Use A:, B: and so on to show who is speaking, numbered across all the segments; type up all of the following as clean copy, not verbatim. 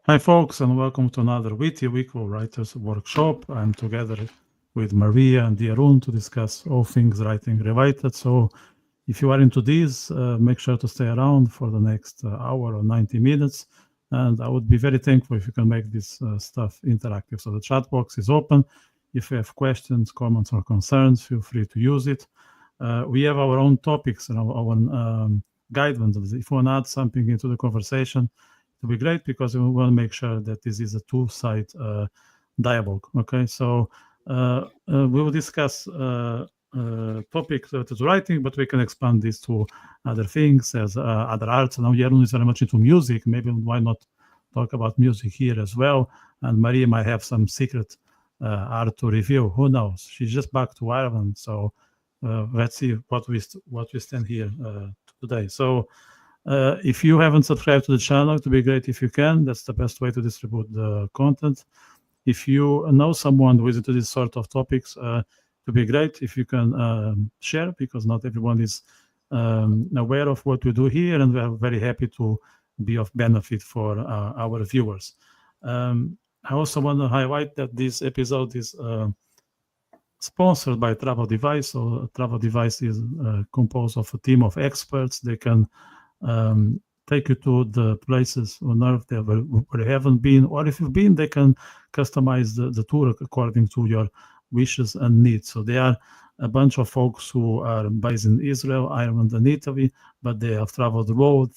A: Hi, folks, and welcome to another Witty Wicklow Writers Workshop. I'm together with Maria and Jeroen to discuss all things writing related. So if you are into this, make sure to stay around for the next hour or 90 minutes. And I would be very thankful if you can make this stuff interactive. So the chat box is open. If you have questions, comments, or concerns, feel free to use it. We have our own topics and our own guidelines. If you want to add something into the conversation, it will be great, because we want to make sure that this is a two-side dialogue. Okay, so we will discuss topics related to writing, but we can expand this to other things as other arts. Now Jeroen is very much into music. Maybe why not talk about music here as well? And Maria might have some secret art to reveal. Who knows? She's just back to Ireland, so let's see what we stand here today. So. If you haven't subscribed to the channel, it would be great if you can. That's the best way to distribute the content. If you know someone who is into this sort of topics, it would be great if you can share, because not everyone is aware of what we do here, and we are very happy to be of benefit for our viewers. I also want to highlight that this episode is sponsored by Travel Device. So Travel Device is composed of a team of experts. They can take you to the places on Earth where you haven't been, or if you've been, they can customize the tour according to your wishes and needs. So they are a bunch of folks who are based in Israel, Ireland, and Italy, but they have traveled the road.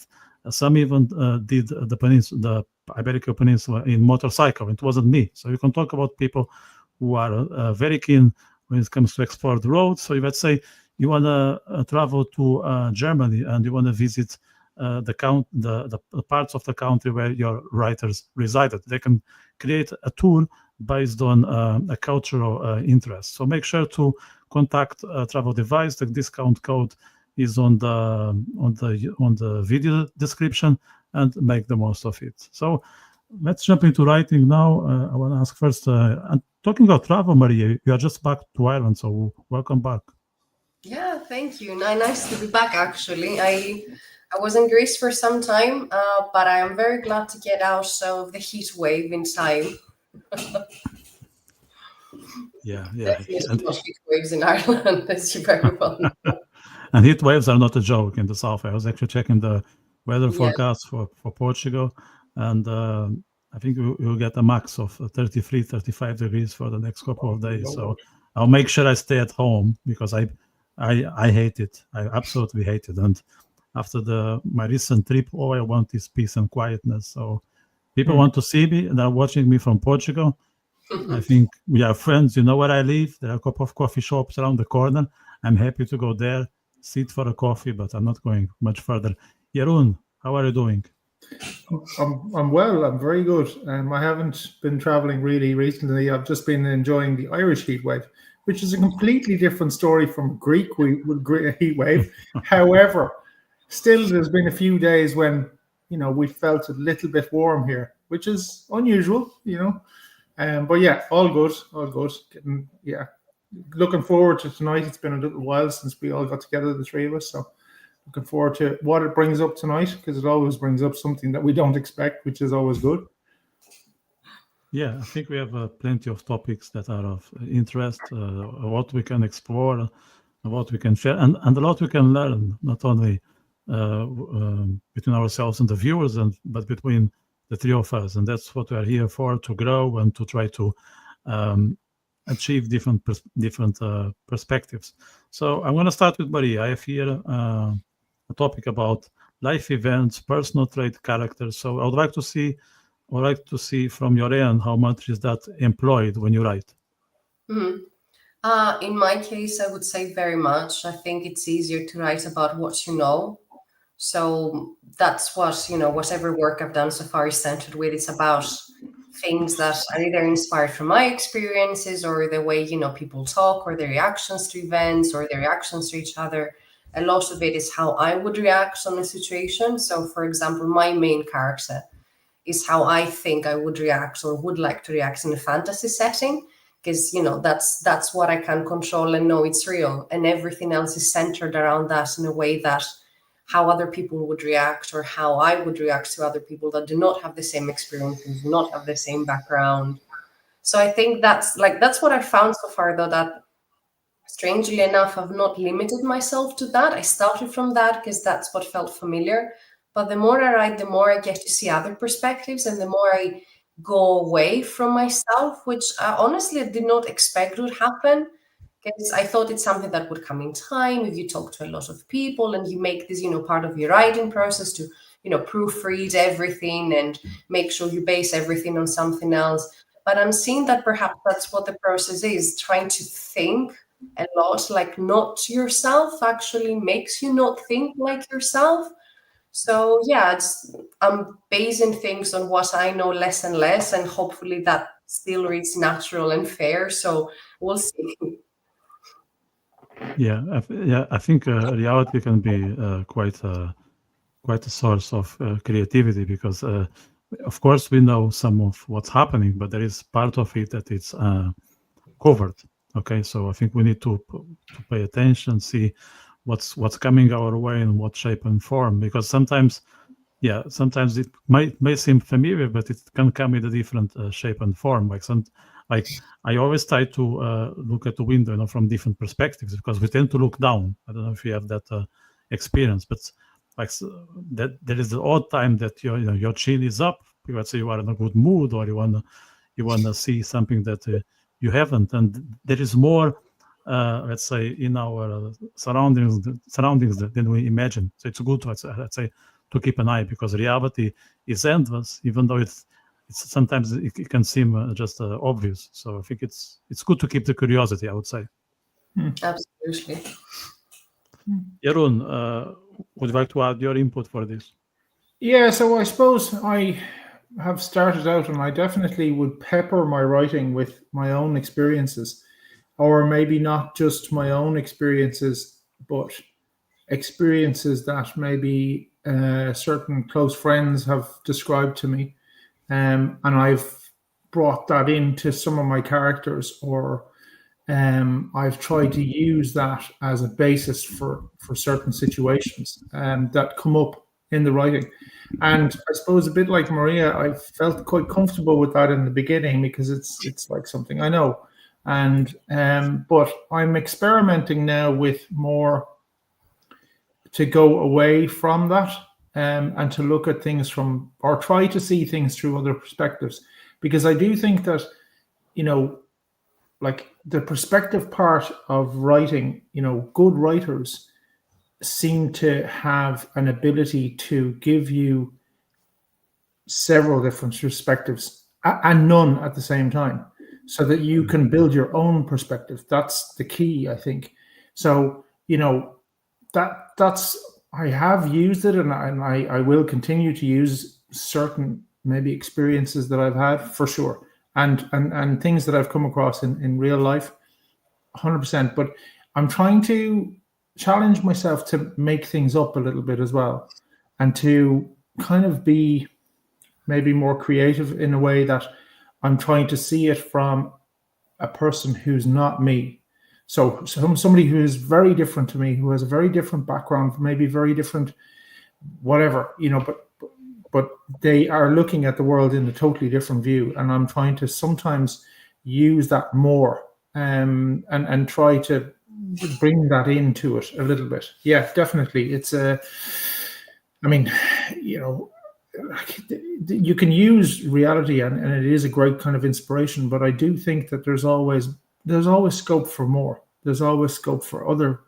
A: Some even did the Iberian Peninsula in motorcycle. It wasn't me. So you can talk about people who are very keen when it comes to explore the road. So let's say you want to travel to Germany and you want to visit the parts of the country where your writers resided. They can create a tour based on a cultural interest. So make sure to contact Travel Device. The discount code is on the video description, and make the most of it. So let's jump into writing now. I want to ask first, and talking about travel, Maria, you are just back to Ireland, so welcome back.
B: Yeah, thank you. Nice to be back, actually. I was in Greece for some time, but I am very glad to get out of the heat wave in time.
A: Yeah.
B: And heat waves in Ireland, as you very well know.
A: And heat waves are not a joke in the south. I was actually checking the weather forecast for Portugal, and I think we'll get a max of 33, 35 degrees for the next couple of days. So I'll make sure I stay at home, because I hate it. I absolutely hate it. And after my recent trip, all I want is peace and quietness. So people want to see me, and they're watching me from Portugal. I think we are friends. You know where I live. There are a couple of coffee shops around the corner. I'm happy to go there, sit for a coffee, but I'm not going much further. Jeroen, how are you doing?
C: I'm well. I'm very good. I haven't been traveling really recently. I've just been enjoying the Irish heat wave, which is a completely different story from Greek heat wave. However, still, there's been a few days when, we felt a little bit warm here, which is unusual, But yeah, all good. Looking forward to tonight. It's been a little while since we all got together, the three of us. So looking forward to what it brings up tonight, because it always brings up something that we don't expect, which is always good.
A: Yeah, I think we have plenty of topics that are of interest, what we can explore, what we can share, and a lot we can learn, not only between ourselves and the viewers, but between the three of us. And that's what we are here for, to grow and to try to achieve different perspectives. So I'm going to start with Maria. I have here a topic about life events, personal trait, characters. So I would like to see from your end, how much is that employed when you write?
B: In my case, I would say very much. I think it's easier to write about what you know So that's what, whatever work I've done so far is centered with. It's about things that are either inspired from my experiences or the way, people talk or their reactions to events or their reactions to each other. A lot of it is how I would react on a situation. So, for example, my main character is how I think I would react or would like to react in a fantasy setting, because that's what I can control and know it's real, and everything else is centered around that in a way that how other people would react or how I would react to other people that do not have the same experiences, do not have the same background. So I think that's what I found so far, though, that strangely enough, I've not limited myself to that. I started from that because that's what felt familiar. But the more I write, the more I get to see other perspectives and the more I go away from myself, which I honestly did not expect would happen, because I thought it's something that would come in time if you talk to a lot of people and you make this, part of your writing process to, proofread everything and make sure you base everything on something else. But I'm seeing that perhaps that's what the process is, trying to think a lot like not yourself actually makes you not think like yourself. So yeah, I'm basing things on what I know less and less, and hopefully that still reads natural and fair. So we'll see.
A: Yeah, I think reality can be quite a source of creativity, because of course we know some of what's happening, but there is part of it that it's covered. Okay, so I think we need to pay attention, see what's coming our way in what shape and form, because sometimes it may seem familiar, but it can come in a different shape and form. Like I always try to look at the window, from different perspectives, because we tend to look down. I don't know if you have that experience, but that there is the odd time that your chin is up. Let's say you are in a good mood, or you wanna see something that you haven't, and there is more. Let's say in our surroundings than we imagine. So it's good to, let's say, to keep an eye, because reality is endless, even though it's sometimes it can seem just obvious. So I think it's good to keep the curiosity, I would say.
B: Absolutely.
A: Jeroen, would you like to add your input for this?
C: Yeah, so I suppose I have started out, and I definitely would pepper my writing with my own experiences, or maybe not just my own experiences, but experiences that maybe certain close friends have described to me. And I've brought that into some of my characters, or I've tried to use that as a basis for certain situations that come up in the writing. And I suppose a bit like Maria, I felt quite comfortable with that in the beginning, because it's like something I know. And but I'm experimenting now with more to go away from that, and to look at things from, or try to see things through other perspectives, because I do think that, like the perspective part of writing, good writers seem to have an ability to give you several different perspectives and none at the same time, so that you can build your own perspective. That's the key, I think. So, that's I have used it, and I will continue to use certain maybe experiences that I've had, for sure, and things that I've come across in real life, 100%. But I'm trying to challenge myself to make things up a little bit as well, and to kind of be maybe more creative in a way that I'm trying to see it from a person who's not me. So somebody who is very different to me, who has a very different background, maybe very different, whatever, but they are looking at the world in a totally different view. And I'm trying to sometimes use that more, and try to bring that into it a little bit. Yeah, definitely. It's you can use reality, and it is a great kind of inspiration, but I do think that there's always scope for more. There's always scope for other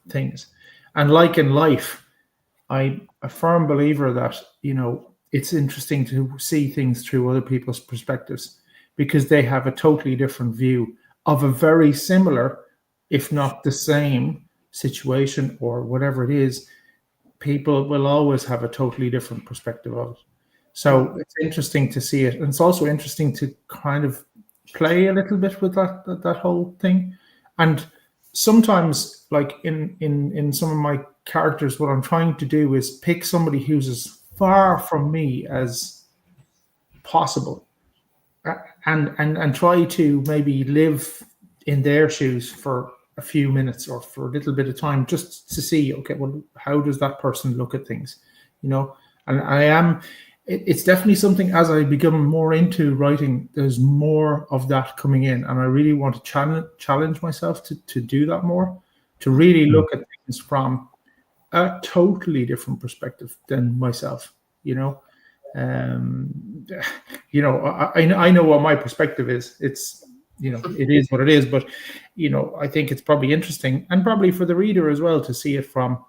C: things. And like in life, I'm a firm believer that, it's interesting to see things through other people's perspectives, because they have a totally different view of a very similar, if not the same situation or whatever it is. people will always have a totally different perspective of it. So it's interesting to see it. And it's also interesting to kind of play a little bit with that whole thing. And sometimes, like in some of my characters, what I'm trying to do is pick somebody who's as far from me as possible, and try to maybe live in their shoes for a few minutes or for a little bit of time, just to see, okay, well, how does that person look at things, you know? And it's definitely something, as I become more into writing, there's more of that coming in, and I really want to challenge myself to do that more, to really look at things from a totally different perspective than myself, you know. You know, I know what my perspective is. It's, you know, it is what it is, but, you know, I think it's probably interesting, and probably for the reader as well, to see it from,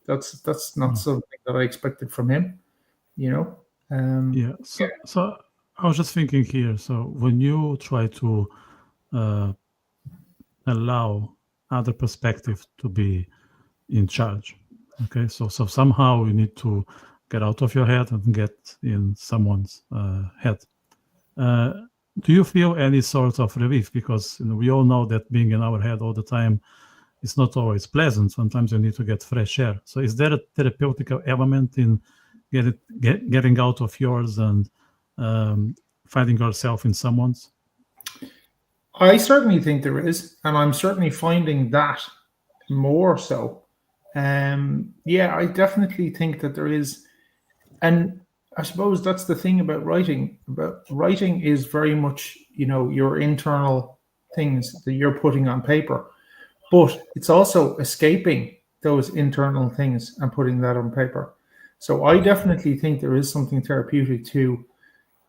C: that's not something that I expected from him, you know.
A: So I was just thinking here. So when you try to allow other perspective to be in charge, okay, so somehow you need to get out of your head and get in someone's head. Do you feel any sort of relief? Because, you know, we all know that being in our head all the time is not always pleasant. Sometimes you need to get fresh air. So is there a therapeutic element in getting out of yours and finding yourself in someone's?
C: I certainly think there is, and I'm certainly finding that more so. Yeah, I definitely think that there is. And I suppose that's the thing about writing. Writing is very much, you know, your internal things that you're putting on paper, but it's also escaping those internal things and putting that on paper. So I definitely think there is something therapeutic to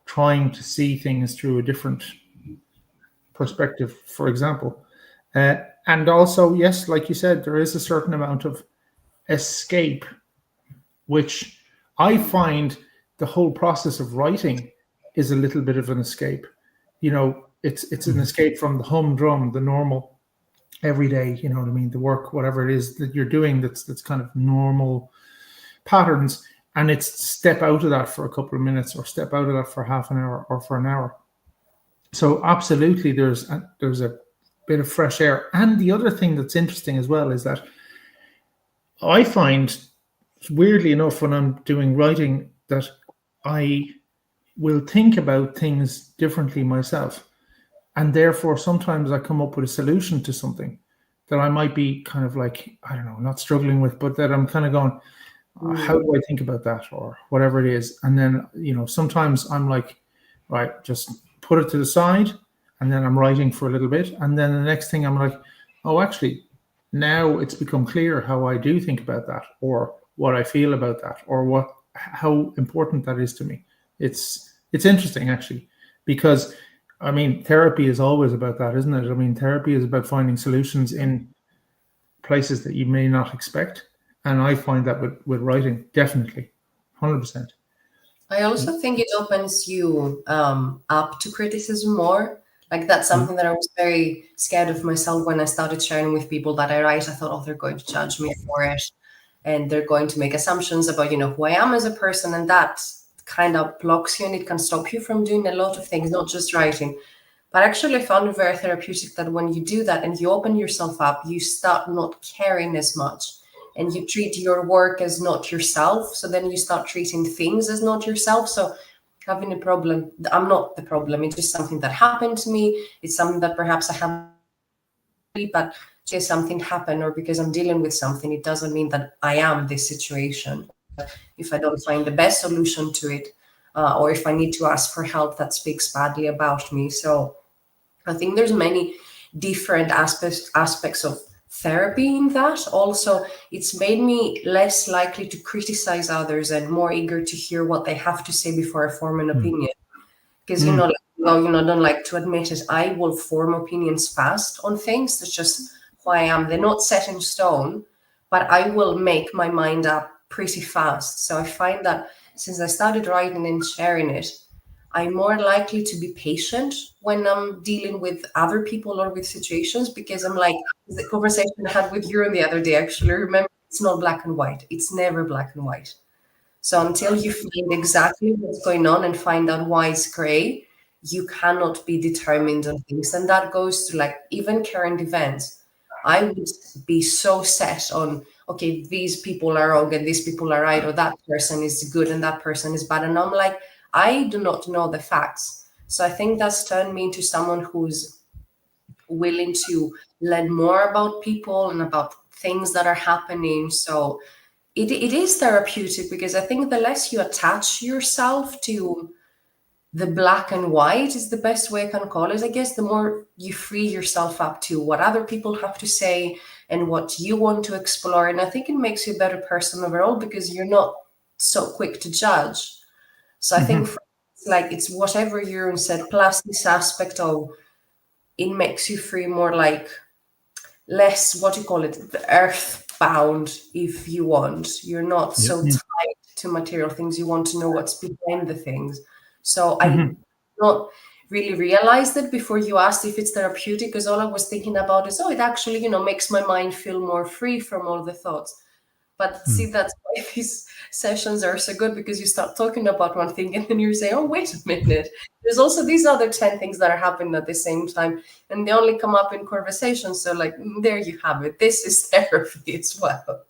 C: trying to see things through a different perspective, for example. And also, yes, like you said, there is a certain amount of escape, which I find the whole process of writing is a little bit of an escape. You know, it's an escape from the humdrum, the normal, everyday, you know what I mean, the work, whatever it is that you're doing, that's kind of normal patterns, and it's step out of that for a couple of minutes, or step out of that for half an hour or for an hour. So absolutely, there's a bit of fresh air. And the other thing that's interesting as well is that I find, weirdly enough, when I'm doing writing, that I will think about things differently myself. And therefore, sometimes I come up with a solution to something that I might be kind of like, I don't know, not struggling with, but that I'm kind of going, how do I think about that, or whatever it is? And then, you know, sometimes I'm like, right, just put it to the side, and then I'm writing for a little bit. And then the next thing I'm like, oh, actually, now it's become clear how I do think about that, or what I feel about that, or how important that is to me. It's interesting, actually, because I mean, therapy is always about that, isn't it? I mean, therapy is about finding solutions in places that you may not expect. And I find that with writing, definitely, 100%.
B: I also think it opens you up to criticism more. Like, that's something that I was very scared of myself when I started sharing with people that I write. I thought, oh, they're going to judge me for it, and they're going to make assumptions about, you know, who I am as a person, and that kind of blocks you, and it can stop you from doing a lot of things, not just writing. But actually, I found it very therapeutic that when you do that and you open yourself up, you start not caring as much, and you treat your work as not yourself. So then you start treating things as not yourself. So having a problem, I'm not the problem. It's just something that happened to me. It's something that perhaps I have, but just something happened, or because I'm dealing with something, it doesn't mean that I am this situation. If I don't find the best solution to it, or if I need to ask for help, that speaks badly about me. So I think there's many different aspects of therapy in that. Also, it's made me less likely to criticize others and more eager to hear what they have to say before I form an opinion. Because, you know, I don't like to admit it, I will form opinions fast on things. That's just who I am. They're not set in stone, but I will make my mind up pretty fast. So I find that since I started writing and sharing it, I'm more likely to be patient when I'm dealing with other people or with situations, because I'm like, the conversation I had with you the other day, actually, remember, it's not black and white. It's never black and white. So until you find exactly what's going on and find out why it's gray, you cannot be determined on things. And that goes to like even current events. I would be so set on, okay, these people are wrong and these people are right, or that person is good and that person is bad. And I'm like, I do not know the facts. So I think that's turned me into someone who's willing to learn more about people and about things that are happening. So it is therapeutic, because I think the less you attach yourself to the black and white is the best way I can call it, I guess, the more you free yourself up to what other people have to say and what you want to explore. And I think it makes you a better person overall, because you're not so quick to judge. So I think it's like it's whatever you said, plus this aspect of it makes you free, more like less, what do you call it, earthbound, if you want. You're not so tied to material things. You want to know what's behind the things. So I not really realized it before you asked if it's therapeutic, because all I was thinking about is, it actually, makes my mind feel more free from all the thoughts. But see, that's why these sessions are so good, because you start talking about one thing and then you say, oh, wait a minute. There's also these other 10 things that are happening at the same time, and they only come up in conversation. So like, there you have it. This is therapy as well.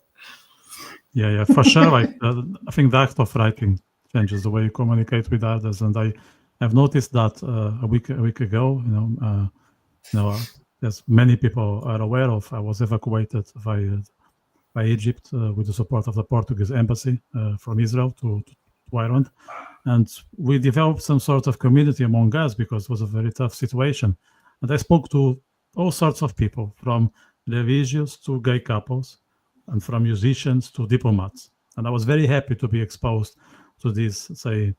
A: Yeah, for sure. Like, I think the act of writing changes the way you communicate with others. And I've noticed that a week ago, as many people are aware of, I was evacuated by Egypt with the support of the Portuguese embassy from Israel to Ireland. And we developed some sort of community among us, because it was a very tough situation. And I spoke to all sorts of people, from religious to gay couples, and from musicians to diplomats. And I was very happy to be exposed to this, say,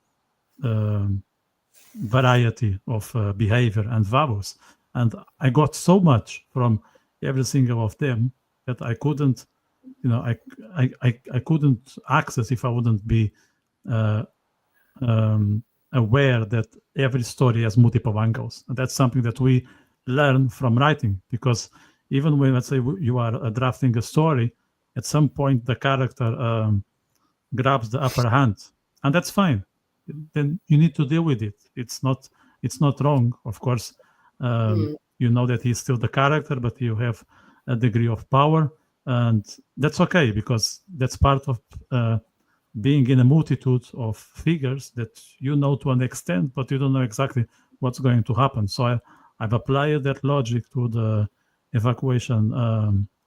A: variety of behavior and values. And I got so much from every single of them that I couldn't, I couldn't access if I wouldn't be aware that every story has multiple angles. And that's something that we learn from writing, because even when, let's say, you are drafting a story, at some point the character grabs the upper hand, and that's fine. Then you need to deal with it. It's not wrong, of course. You know that he's still the character, but you have a degree of power, and that's okay, because that's part of being in a multitude of figures that you know to an extent, but you don't know exactly what's going to happen. So I've applied that logic to the evacuation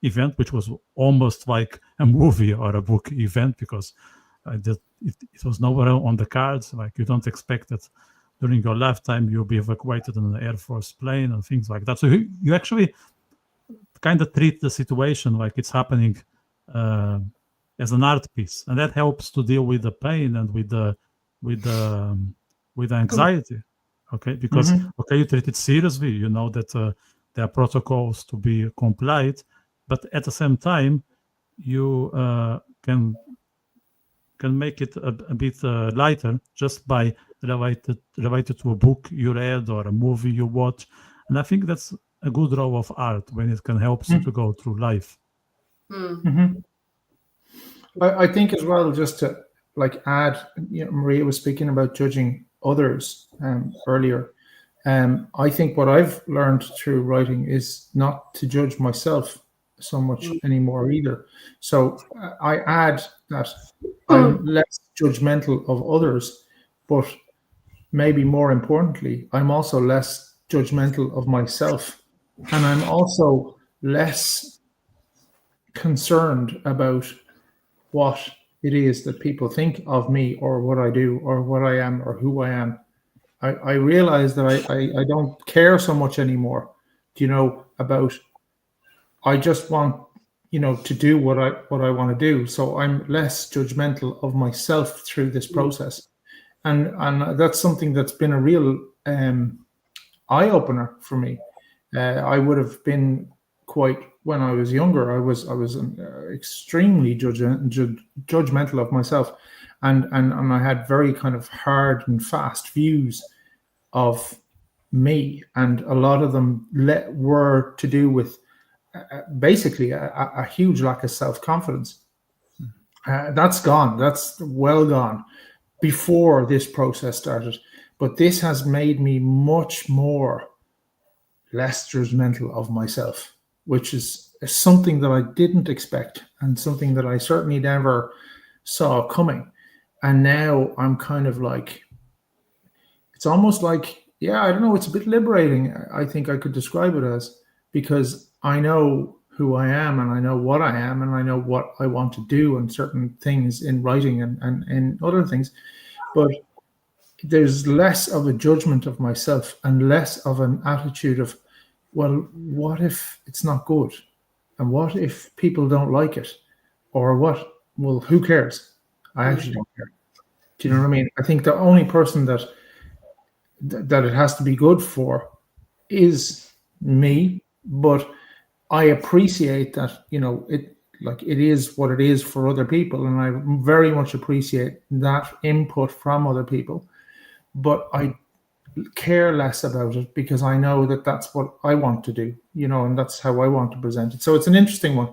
A: event, which was almost like a movie or a book event, because it was nowhere on the cards. Like, you don't expect that during your lifetime you'll be evacuated on an Air Force plane and things like that. So you actually kind of treat the situation like it's happening as an art piece, and that helps to deal with the pain and with the anxiety. Okay, because you treat it seriously. You know that there are protocols to be complied, but at the same time, you can make it a bit lighter just by related to a book you read or a movie you watch. And I think that's a good role of art, when it can help you to go through life.
C: I think as well, just to like add, Maria was speaking about judging others earlier. I think what I've learned through writing is not to judge myself so much anymore either. So I add that I'm less judgmental of others, but maybe more importantly, I'm also less judgmental of myself. And I'm also less concerned about what it is that people think of me, or what I do, or what I am, or who I am. I realize that I don't care so much anymore, about, I just want, to do what I want to do. So I'm less judgmental of myself through this process. And that's something that's been a real eye-opener for me. I would have been when I was younger, I was extremely judgmental of myself, and I had very kind of hard and fast views of me, and a lot of them were to do with basically a huge lack of self-confidence. That's gone. That's well gone before this process started. But this has made me much more less judgmental of myself, which is something that I didn't expect and something that I certainly never saw coming. And now I'm kind of like, it's almost like, yeah, I don't know, it's a bit liberating. I think I could describe it as, because I know who I am and I know what I am and I know what I want to do and certain things in writing and other things. But there's less of a judgment of myself and less of an attitude of, well, what if it's not good? And what if people don't like it? Or what? Well, who cares? I actually don't care. Do you know what I mean? I think the only person that it has to be good for is me, but I appreciate that, it is what it is for other people, and I very much appreciate that input from other people, but I care less about it because I know that that's what I want to do, and that's how I want to present it. So it's an interesting one,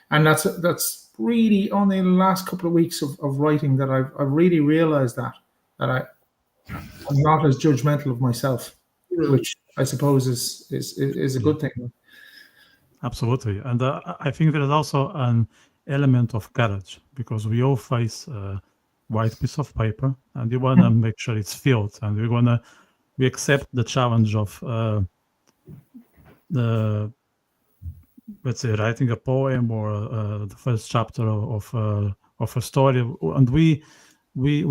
C: and that's really only the last couple of weeks of writing that I've really realized that I'm not as judgmental of myself, which I suppose is a good thing.
A: Absolutely. And I think there is also an element of courage, because we all face a white piece of paper and you want to make sure it's filled, and we accept the challenge of let's say writing a poem or the first chapter of a story, and we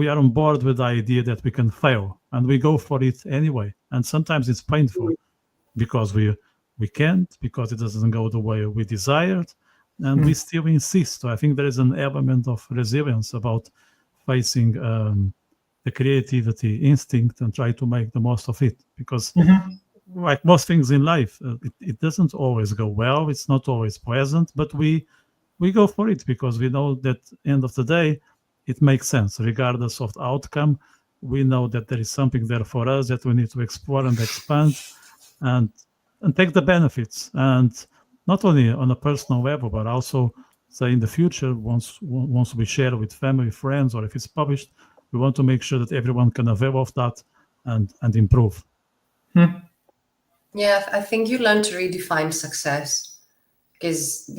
A: are on board with the idea that we can fail, and we go for it anyway. And sometimes it's painful because we can't, because it doesn't go the way we desired, and we still insist. So I think there is an element of resilience about facing the creativity instinct and try to make the most of it, because like most things in life, it doesn't always go well, it's not always pleasant, but we go for it because we know that end of the day it makes sense regardless of the outcome. We know that there is something there for us that we need to explore and expand and take the benefits, and not only on a personal level but also say in the future, once we share with family, friends, or if it's published, we want to make sure that everyone can avail of that and improve.
B: Yeah, I think you learn to redefine success, because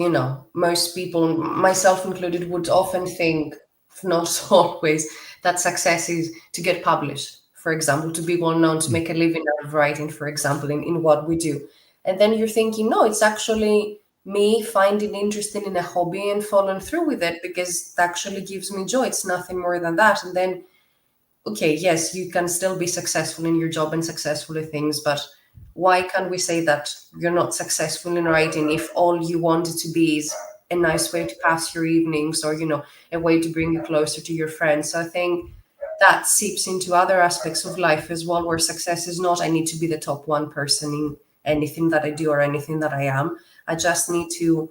B: most people, myself included, would often think, if not always, that success is to get published, for example, to be well known, to make a living out of writing, for example, in what we do. And then you're thinking, no, it's actually me finding interesting in a hobby and following through with it because it actually gives me joy. It's nothing more than that. And then, okay, yes, you can still be successful in your job and successful in things, but why can't we say that you're not successful in writing if all you want it to be is a nice way to pass your evenings, or a way to bring you closer to your friends? So I think that seeps into other aspects of life as well, where success is not I need to be the top 1% in anything that I do or anything that I am. I just need to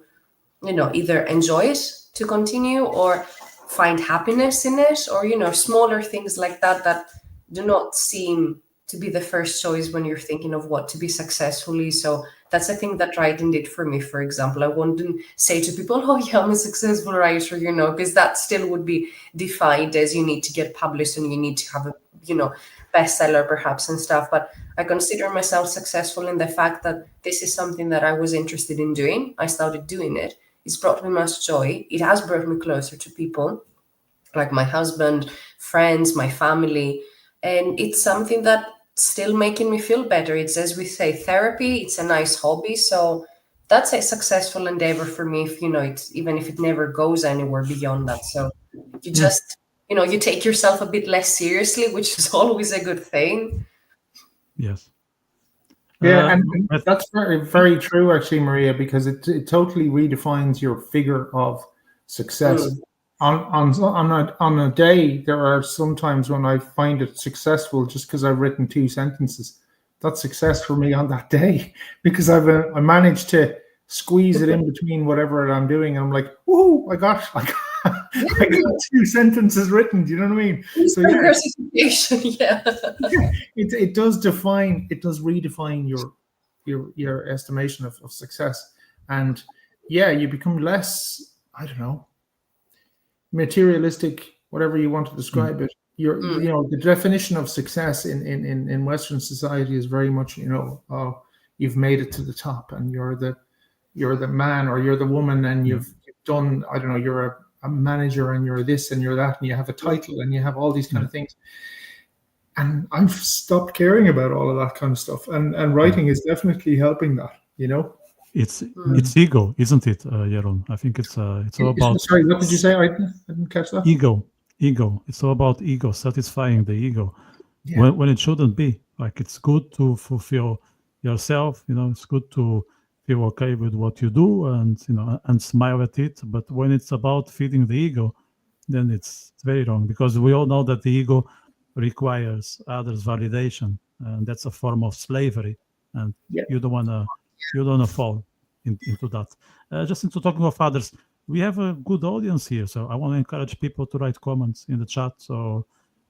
B: either enjoy it to continue or find happiness in it, or smaller things like that do not seem to be the first choice when you're thinking of what to be successfully. So that's a thing that writing did for me. For example, I wouldn't say to people, oh yeah, I'm a successful writer, because that still would be defined as you need to get published and you need to have a bestseller perhaps and stuff. But I consider myself successful in the fact that this is something that I was interested in doing. I started doing it. It's brought me much joy. It has brought me closer to people like my husband, friends, my family. And it's something that still making me feel better. It's, as we say, therapy. It's a nice hobby. So that's a successful endeavor for me, if it's, even if it never goes anywhere beyond that. So you just, you take yourself a bit less seriously, which is always a good thing.
A: Yes.
C: Yeah, and that's very, very true, actually, Maria, because it totally redefines your figure of success. On a day, there are some times when I find it successful just because I've written 2 sentences. That's success for me on that day, because I managed to squeeze it in between whatever I'm doing. And I'm like, woohoo, I got 2 sentences written. Do you know what I mean? So
B: yeah.
C: It does redefine your estimation of success. And yeah, you become less, I don't know, materialistic, whatever you want to describe it. The definition of success in Western society is very much, you've made it to the top, and you're the man or you're the woman, and you've done, I don't know, you're a manager, and you're this and you're that, and you have a title, and you have all these kind of things. And I've stopped caring about all of that kind of stuff. And writing is definitely helping that,
A: It's ego, isn't it, Jeroen? I think it's all about.
C: Sorry, what did you say? I didn't catch that.
A: Ego. It's all about ego, satisfying the ego, when it shouldn't be. Like, it's good to fulfill yourself. It's good to feel okay with what you do, and smile at it. But when it's about feeding the ego, then it's very wrong, because we all know that the ego requires others' validation, and that's a form of slavery. And you don't wanna fall into that. Just into talking of others, we have a good audience here, so I want to encourage people to write comments in the chat. So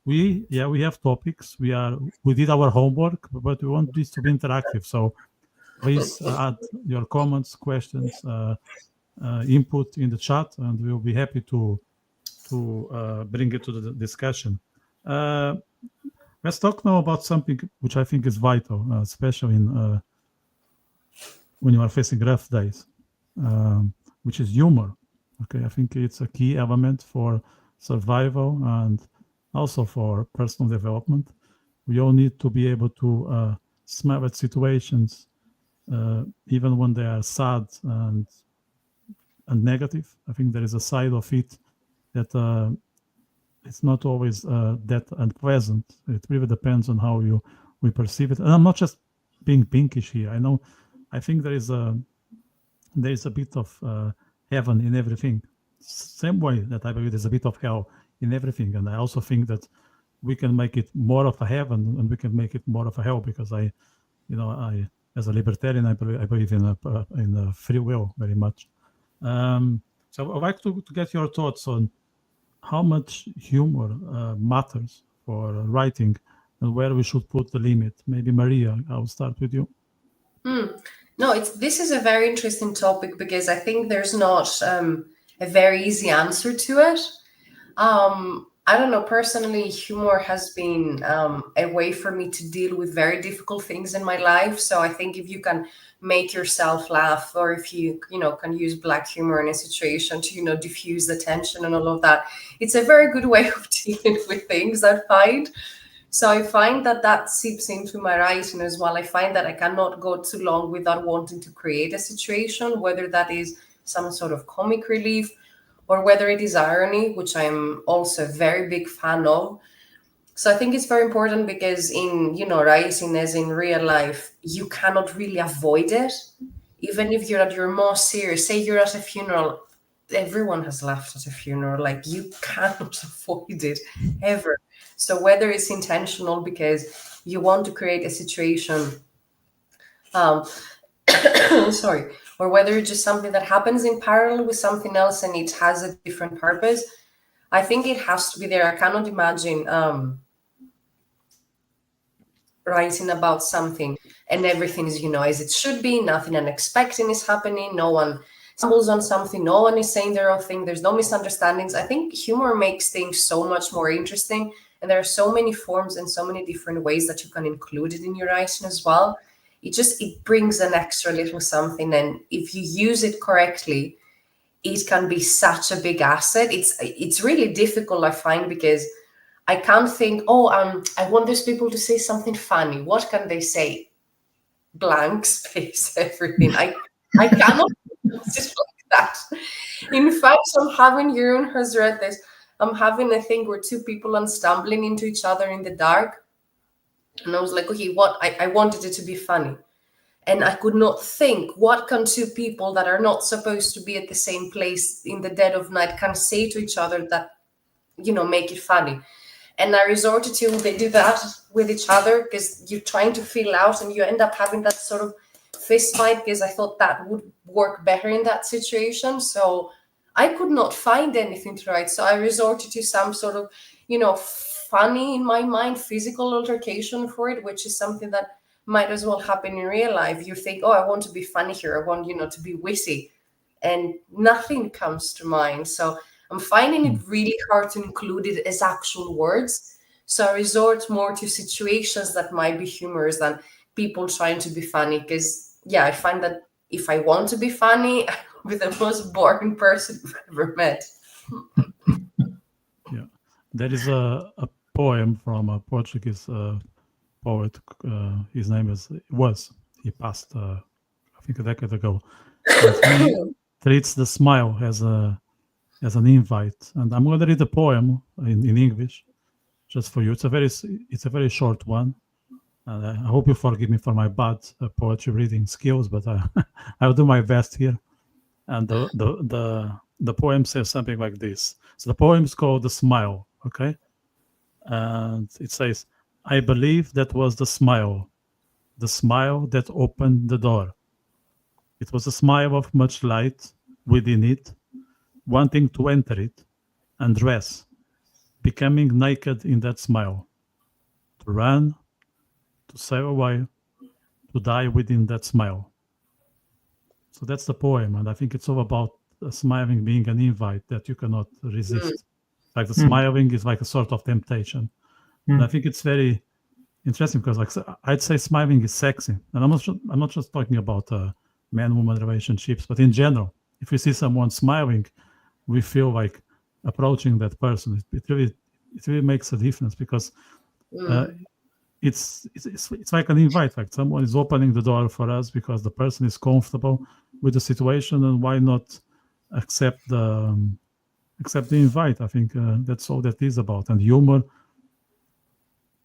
A: we have topics. We did our homework, but we want this to be interactive. So please add your comments, questions, input in the chat, and we'll be happy to bring it to the discussion. Let's talk now about something which I think is vital, especially when you are facing rough days, which is humor. Okay, I think it's a key element for survival and also for personal development. We all need to be able to smile at situations, even when they are sad and negative. I think there is a side of it that it's not always that unpleasant. It really depends on how we perceive it. And I'm not just being pinkish here. I think there is a bit of heaven in everything. Same way that I believe there's a bit of hell in everything. And I also think that we can make it more of a heaven, and we can make it more of a hell, because I as a libertarian, I believe in free will very much. So I'd like to get your thoughts on how much humor matters for writing, and where we should put the limit. Maybe Maria, I'll start with you.
B: No, this is a very interesting topic, because I think there's not a very easy answer to it. I don't know, personally, humor has been a way for me to deal with very difficult things in my life. So I think if you can make yourself laugh, or if you can use black humor in a situation to diffuse the tension and all of that, it's a very good way of dealing with things, I find. So I find that seeps into my writing as well. I find that I cannot go too long without wanting to create a situation, whether that is some sort of comic relief, or whether it is irony, which I'm also a very big fan of. So I think it's very important, because in, writing, as in real life, you cannot really avoid it. Even if you're at your most serious, say you're at a funeral, everyone has laughed at a funeral. Like, you cannot avoid it ever. So whether it's intentional because you want to create a situation, sorry, or whether it's just something that happens in parallel with something else and it has a different purpose, I think it has to be there. I cannot imagine writing about something and everything is, as it should be. Nothing unexpected is happening. No one stumbles on something. No one is saying their own thing. There's no misunderstandings. I think humor makes things so much more interesting. And there are so many forms and so many different ways that you can include it in your writing as well. It brings an extra little something. And if you use it correctly, it can be such a big asset. It's really difficult, I find, because I can't think, I want these people to say something funny. What can they say? Blank space, everything. I cannot just like that. In fact, Jeroen has read this. I'm having a thing where two people are stumbling into each other in the dark. And I was like, okay, I wanted it to be funny. And I could not think, what can two people that are not supposed to be at the same place in the dead of night can say to each other that, make it funny? And I resorted to, they do that with each other, because you're trying to feel out and you end up having that sort of fist fight, because I thought that would work better in that situation. So I could not find anything to write. So I resorted to some sort of, funny, in my mind, physical altercation for it, which is something that might as well happen in real life. You think, I want to be funny here. I want, to be witty. And nothing comes to mind. So I'm finding it really hard to include it as actual words. So I resort more to situations that might be humorous than people trying to be funny. Because, yeah, I find that if I want to be funny, I'm with the most boring person I've ever met.
A: Yeah, there is a poem from a Portuguese poet. His name he passed I think a decade ago, but he treats the smile as an invite. And I'm going to read the poem in English just for you. It's a very short one. And I hope you forgive me for my bad poetry reading skills, but I'll do my best here. And the poem says something like this. So the poem is called "The Smile." Okay, and it says, "I believe that was the smile that opened the door. It was a smile of much light within it, wanting to enter it, undress, becoming naked in that smile, to run, to sail away, to die within that smile." So that's the poem, and I think it's all about smiling being an invite that you cannot resist. Like the smiling is like a sort of temptation. And I think it's very interesting because, like, I'd say smiling is sexy, and I'm not just talking about man-woman relationships, but in general, if we see someone smiling, we feel like approaching that person. It really makes a difference because it's like an invite. Like someone is opening the door for us because the person is comfortable with the situation, and why not accept the invite? I think that's all that is about. And humor,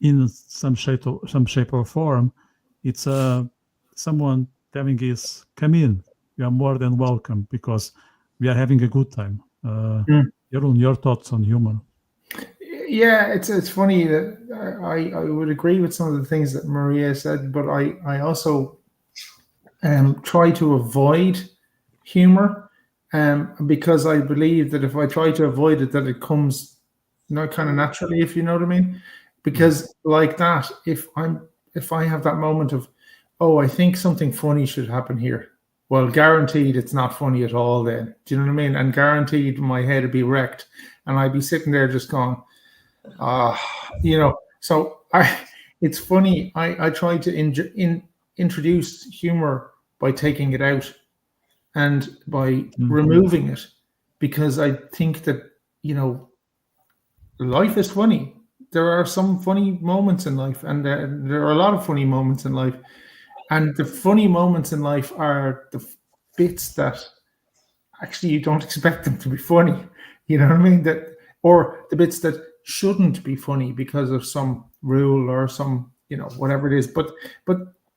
A: in some shape or form, it's someone telling us, "Come in, you are more than welcome," because we are having a good time. Jeroen, your thoughts on humor?
C: Yeah, it's funny that I would agree with some of the things that Maria said, but I also try to avoid humor because I believe that if I try to avoid it, that it comes not kind of naturally, if you know what I mean. Because like that, if I have that moment of, oh, I think something funny should happen here, well, guaranteed it's not funny at all then. Do you know what I mean? And guaranteed my head would be wrecked and I'd be sitting there just going, so it's funny. I try to introduce humor by taking it out and by removing it, because I think that, life is funny. There are some funny moments in life, and there are a lot of funny moments in life. And the funny moments in life are the bits that actually you don't expect them to be funny. You know what I mean? Or the bits that shouldn't be funny because of some rule or some, whatever it is. But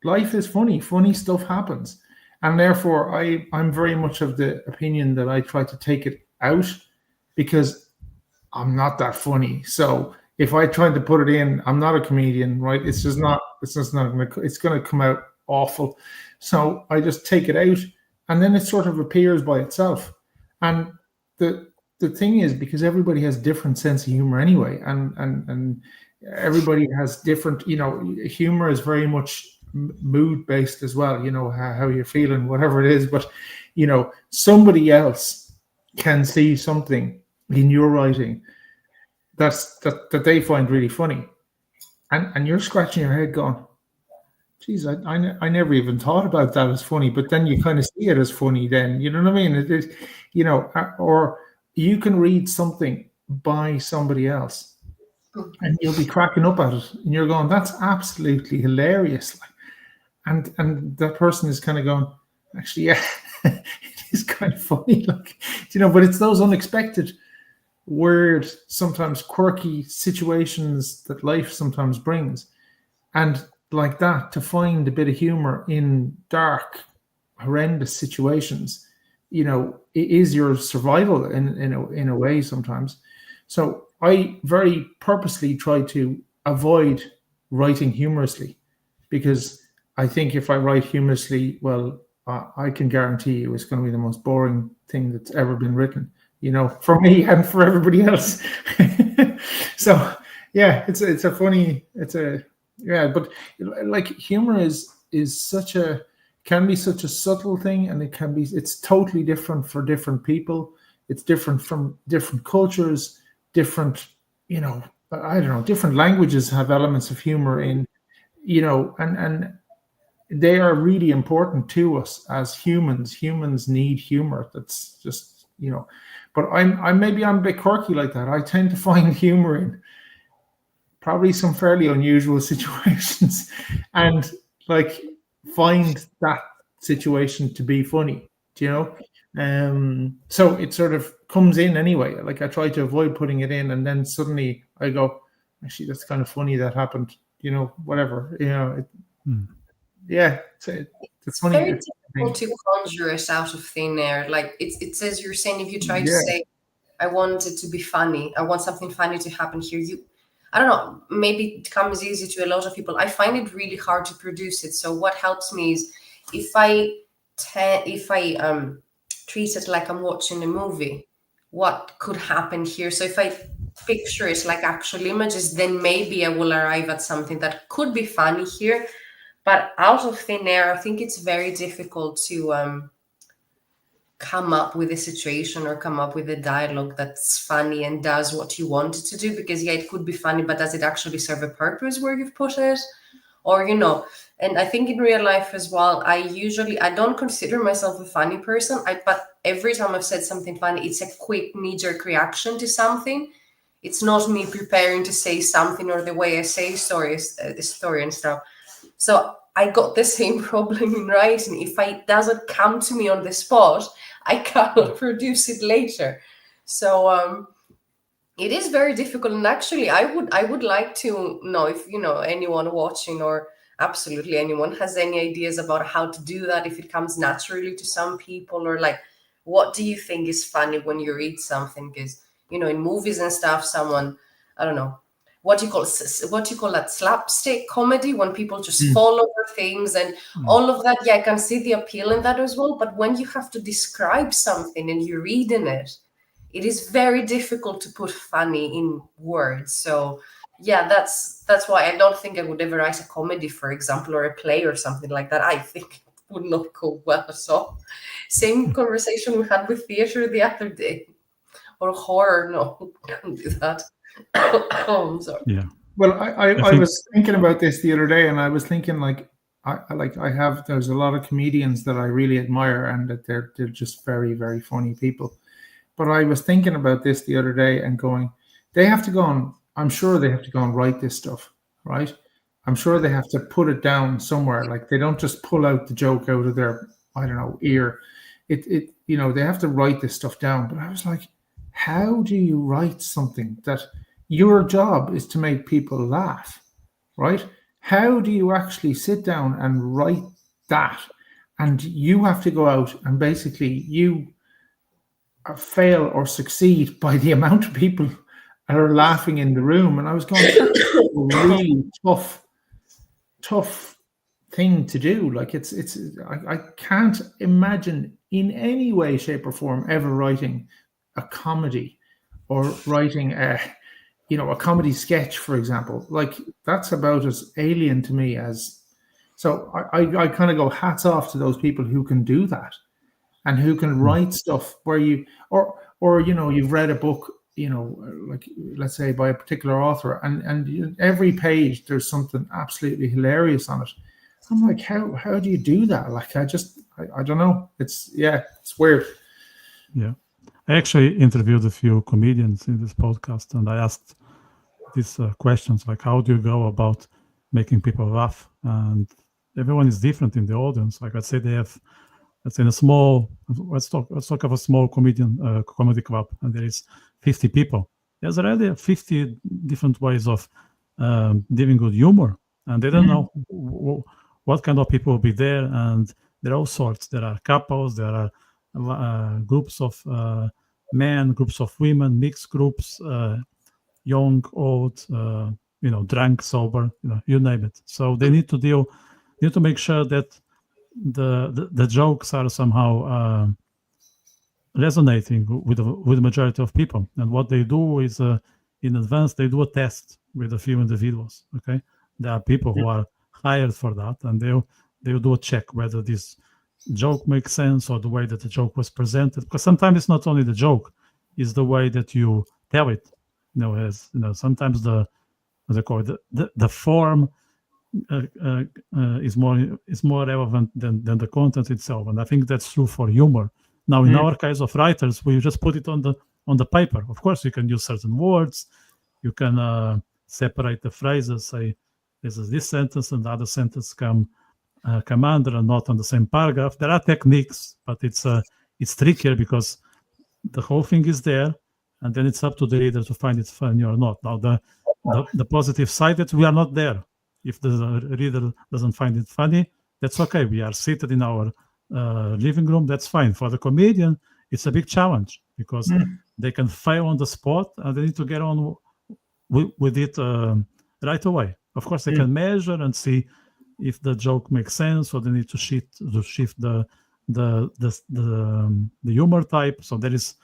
C: life is funny. Funny stuff happens. And therefore, I'm very much of the opinion that I try to take it out because I'm not that funny. So if I tried to put it in, I'm not a comedian, right? It's going to come out awful. So I just take it out and then it sort of appears by itself. And the thing is, because everybody has different sense of humor anyway, and everybody has different, humor is very much mood based as well, how you're feeling, whatever it is. But, somebody else can see something in your writing that they find really funny, and you're scratching your head going, geez, I never even thought about that as funny. But then you kind of see it as funny then, you know what I mean? It is, or you can read something by somebody else and you'll be cracking up at it and you're going, that's absolutely hilarious. And that person is kind of going, actually, yeah, it is kind of funny. But it's those unexpected, weird, sometimes quirky situations that life sometimes brings. And like that, to find a bit of humor in dark, horrendous situations, it is your survival in a way sometimes. So I very purposely try to avoid writing humorously, because I think if I write humorously, well, I can guarantee you it's going to be the most boring thing that's ever been written, for me and for everybody else. So yeah, but like humor can be such a subtle thing, and it's totally different for different people. it's different from different cultures, different, I don't know, different languages have elements of humor in, and they are really important to us as humans. Humans need humor. That's just, but maybe I'm a bit quirky like that. I tend to find humor in probably some fairly unusual situations and like find that situation to be funny, so it sort of comes in anyway. Like I try to avoid putting it in, and then suddenly I go, actually, that's kind of funny that happened, whatever, yeah, it's funny.
B: Very difficult to conjure it out of thin air. Like it's as you're saying, if you try to say, I want it to be funny, I want something funny to happen here, I don't know, maybe it comes easy to a lot of people. I find it really hard to produce it. So what helps me is if I treat it like I'm watching a movie, what could happen here? So if I picture it like actual images, then maybe I will arrive at something that could be funny here. But out of thin air, I think it's very difficult to come up with a situation or come up with a dialogue that's funny and does what you want it to do. Because it could be funny, but does it actually serve a purpose where you've put it? Or, and I think in real life as well, I don't consider myself a funny person. But every time I've said something funny, it's a quick knee-jerk reaction to something. It's not me preparing to say something or the way I say the story and stuff. So I got the same problem in writing. If it doesn't come to me on the spot, I cannot produce it later. So it is very difficult. And actually, I would like to know if anyone watching or absolutely anyone has any ideas about how to do that, if it comes naturally to some people, or like, what do you think is funny when you read something? Because in movies and stuff, someone, I don't know, what do you call that, slapstick comedy, when people just fall over things and all of that. Yeah, I can see the appeal in that as well. But when you have to describe something and you're reading it, it is very difficult to put funny in words. So yeah, that's why I don't think I would ever write a comedy, for example, or a play or something like that. I think it would not go well at all. Same conversation we had with theater the other day. Or horror, no, can't do that. I'm sorry.
A: Yeah.
C: Well, I was thinking about this the other day, and I was thinking there's a lot of comedians that I really admire, and that they're just very, very funny people. But I was thinking about this the other day and going, they have to go on. I'm sure they have to go and write this stuff, right? I'm sure they have to put it down somewhere. Like they don't just pull out the joke out of their, I don't know, ear. They have to write this stuff down. But I was like, how do you write something that your job is to make people laugh, right? How do you actually sit down and write that? And you have to go out and basically you fail or succeed by the amount of people that are laughing in the room. And I was going, that's a really tough thing to do. Like I can't imagine in any way, shape or form ever writing a comedy or writing a comedy sketch, for example. Like that's about as alien to me as. So I kind of go hats off to those people who can do that and who can write stuff where you or you've read a book, like let's say by a particular author, and every page there's something absolutely hilarious on it. I'm like, how do you do that? Like I don't know. It's weird.
A: Yeah. I actually interviewed a few comedians in this podcast, and I asked these questions, like how do you go about making people laugh? And everyone is different in the audience. Like let's say they have, let's talk of a small comedy club, and there is 50 people. There's already 50 different ways of giving good humor, and they don't know what kind of people will be there. And there are all sorts. There are couples, there are groups of men, groups of women, mixed groups, young, old, drunk, sober, you name it. So they need to make sure that the jokes are somehow resonating with the majority of people. And what they do is in advance they do a test with a few individuals. Okay, there are people who are hired for that, and they'll do a check whether these joke makes sense or the way that the joke was presented. Because sometimes it's not only the joke, it's the way that you tell it. Sometimes the form is more relevant than the content itself, and I think that's true for humor. Now, in our case of writers, we just put it on the paper. Of course, you can use certain words, you can separate the phrases. Say, this is this sentence, and the other sentence come under and not on the same paragraph. There are techniques, but it's trickier because the whole thing is there, and then it's up to the reader to find it funny or not. Now, the positive side that we are not there. If the reader doesn't find it funny, that's okay. We are seated in our living room. That's fine. For the comedian, it's a big challenge because they can fail on the spot and they need to get on with it right away. Of course, they can measure and see if the joke makes sense, or they need to shift the humor type. So there is,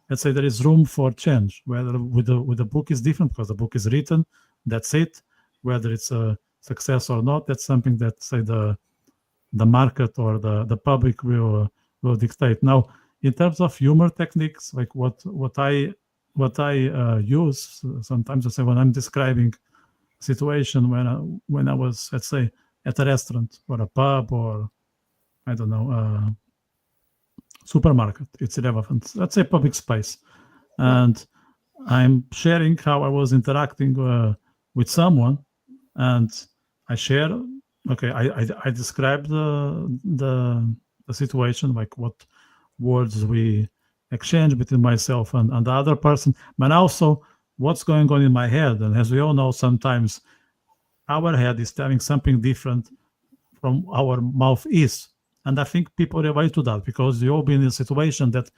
A: let's say, there is room for change. Whether with the book is different because the book is written, that's it. Whether it's a success or not, that's something that, say, the market or the public will dictate. Now, in terms of humor techniques, like what I use sometimes, I say, when I'm describing a situation when I was, let's say, at a restaurant or a pub or I don't know, supermarket, it's irrelevant. Let's say public space, and I'm sharing how I was interacting with someone, and I share. Okay, I describe the situation, like what words we exchange between myself and the other person, but also what's going on in my head. And as we all know, sometimes our head is telling something different from our mouth is. And I think people relate to that because you've all been in a situation that,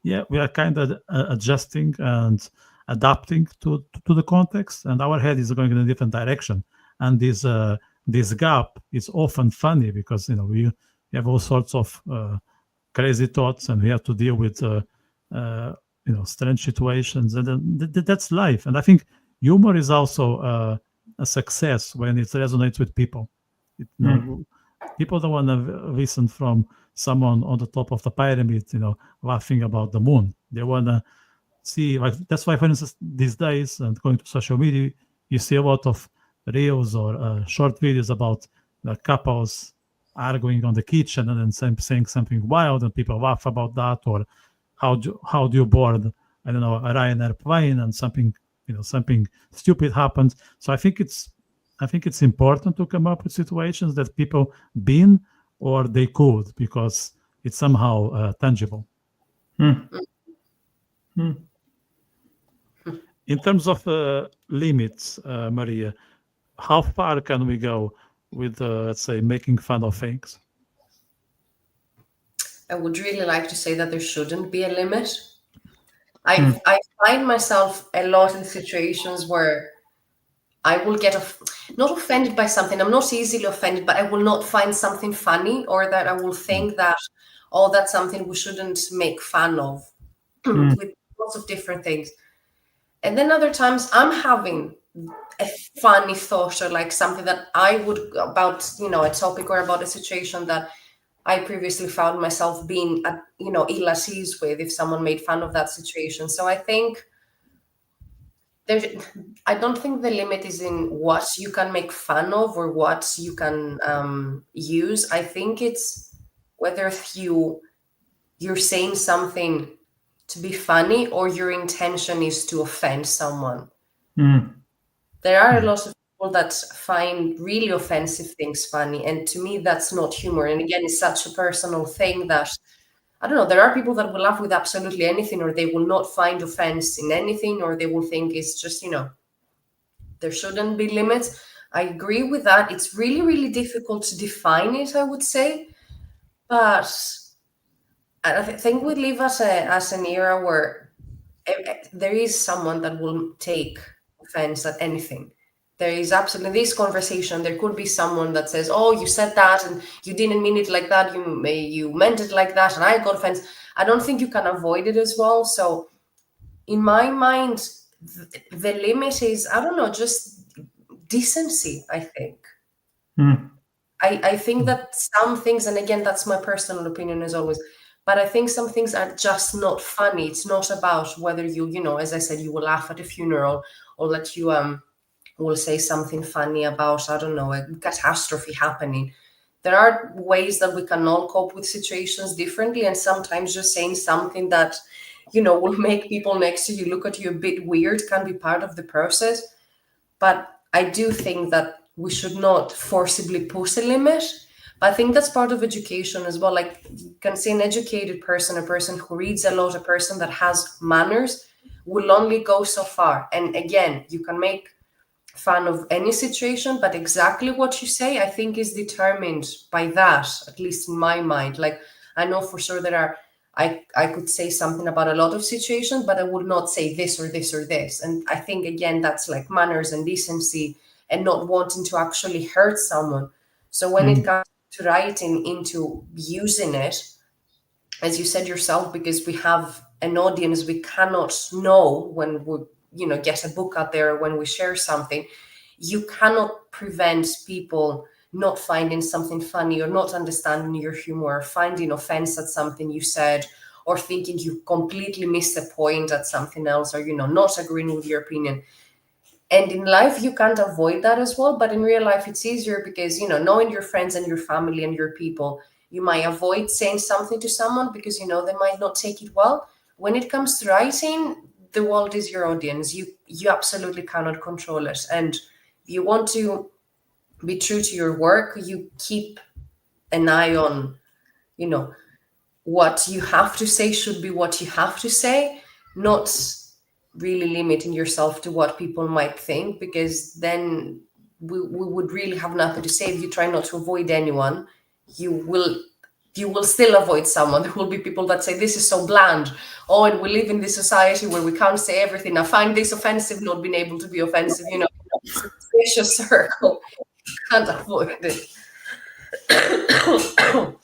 A: yeah, we are kind of adjusting and adapting to the context, and our head is going in a different direction. And this gap is often funny because we have all sorts of crazy thoughts, and we have to deal with strange situations, and that's life. And I think humor is also a success when it resonates with people. People don't want to listen from someone on the top of the pyramid, laughing about the moon. They want to see, like, that's why, for instance, these days, and going to social media, you see a lot of reels or short videos about the couples arguing on the kitchen and then saying something wild, and people laugh about that. Or how do you board, I don't know, a Ryanair plane, and something stupid happens. So I think it's important to come up with situations that people been or they could, because it's somehow tangible. In terms of limits, Maria, how far can we go with, let's say, making fun of things?
B: I would really like to say that there shouldn't be a limit. I find myself a lot in situations where I will get not offended by something. I'm not easily offended, but I will not find something funny, or that I will think that, oh, that's something we shouldn't make fun of, with lots of different things. And then other times I'm having a funny thought, or like something that I would, about, a topic or about a situation that I previously found myself being, ill at ease with if someone made fun of that situation. So I think I don't think the limit is in what you can make fun of or what you can use. I think it's whether you're saying something to be funny or your intention is to offend someone. There are a lot of people that find really offensive things funny, and to me that's not humor. And again, it's such a personal thing that, I don't know, there are people that will laugh with absolutely anything, or they will not find offense in anything, or they will think it's just, there shouldn't be limits. I agree with that. It's really, really difficult to define it, I would say. But I think we live as an era where there is someone that will take offense at anything. There is absolutely this conversation. There could be someone that says, "Oh, you said that, and you didn't mean it like that. You meant it like that," and I got offense. I don't think you can avoid it as well. So, in my mind, the limit is, I don't know, just decency, I think. I think that some things, and again, that's my personal opinion as always, but I think some things are just not funny. It's not about whether you know, as I said, you will laugh at a funeral, or that you will say something funny about, I don't know, a catastrophe happening. There are ways that we can all cope with situations differently, and sometimes just saying something that, you know, will make people next to you look at you a bit weird can be part of the process. But I do think that we should not forcibly push a limit. But I think that's part of education as well. Like, you can say an educated person, a person who reads a lot, a person that has manners will only go so far. And again, you can make fun of any situation, but exactly what you say, I think, is determined by that, at least in my mind. Like, I know for sure there are, I could say something about a lot of situations, but I would not say this or this or this. And I think, again, that's like manners and decency and not wanting to actually hurt someone. So when it comes to writing, into using it, as you said yourself, because we have an audience, we cannot know when we, you know, get a book out there, when we share something, you cannot prevent people not finding something funny, or not understanding your humor, or finding offense at something you said, or thinking you completely missed a point at something else, or, you know, not agreeing with your opinion. And in life, you can't avoid that as well. But in real life, it's easier because, you know, knowing your friends and your family and your people, you might avoid saying something to someone because, you know, they might not take it well. When it comes to writing, the world is your audience. You absolutely cannot control it. And if you want to be true to your work, you keep an eye on, you know, what you have to say should be what you have to say, not really limiting yourself to what people might think, because then we would really have nothing to say. If you try not to avoid anyone, you will still avoid someone. There will be people that say, this is so bland. Oh, and we live in this society where we can't say everything. I find this offensive, not being able to be offensive. You know, it's a vicious circle. Can't avoid it.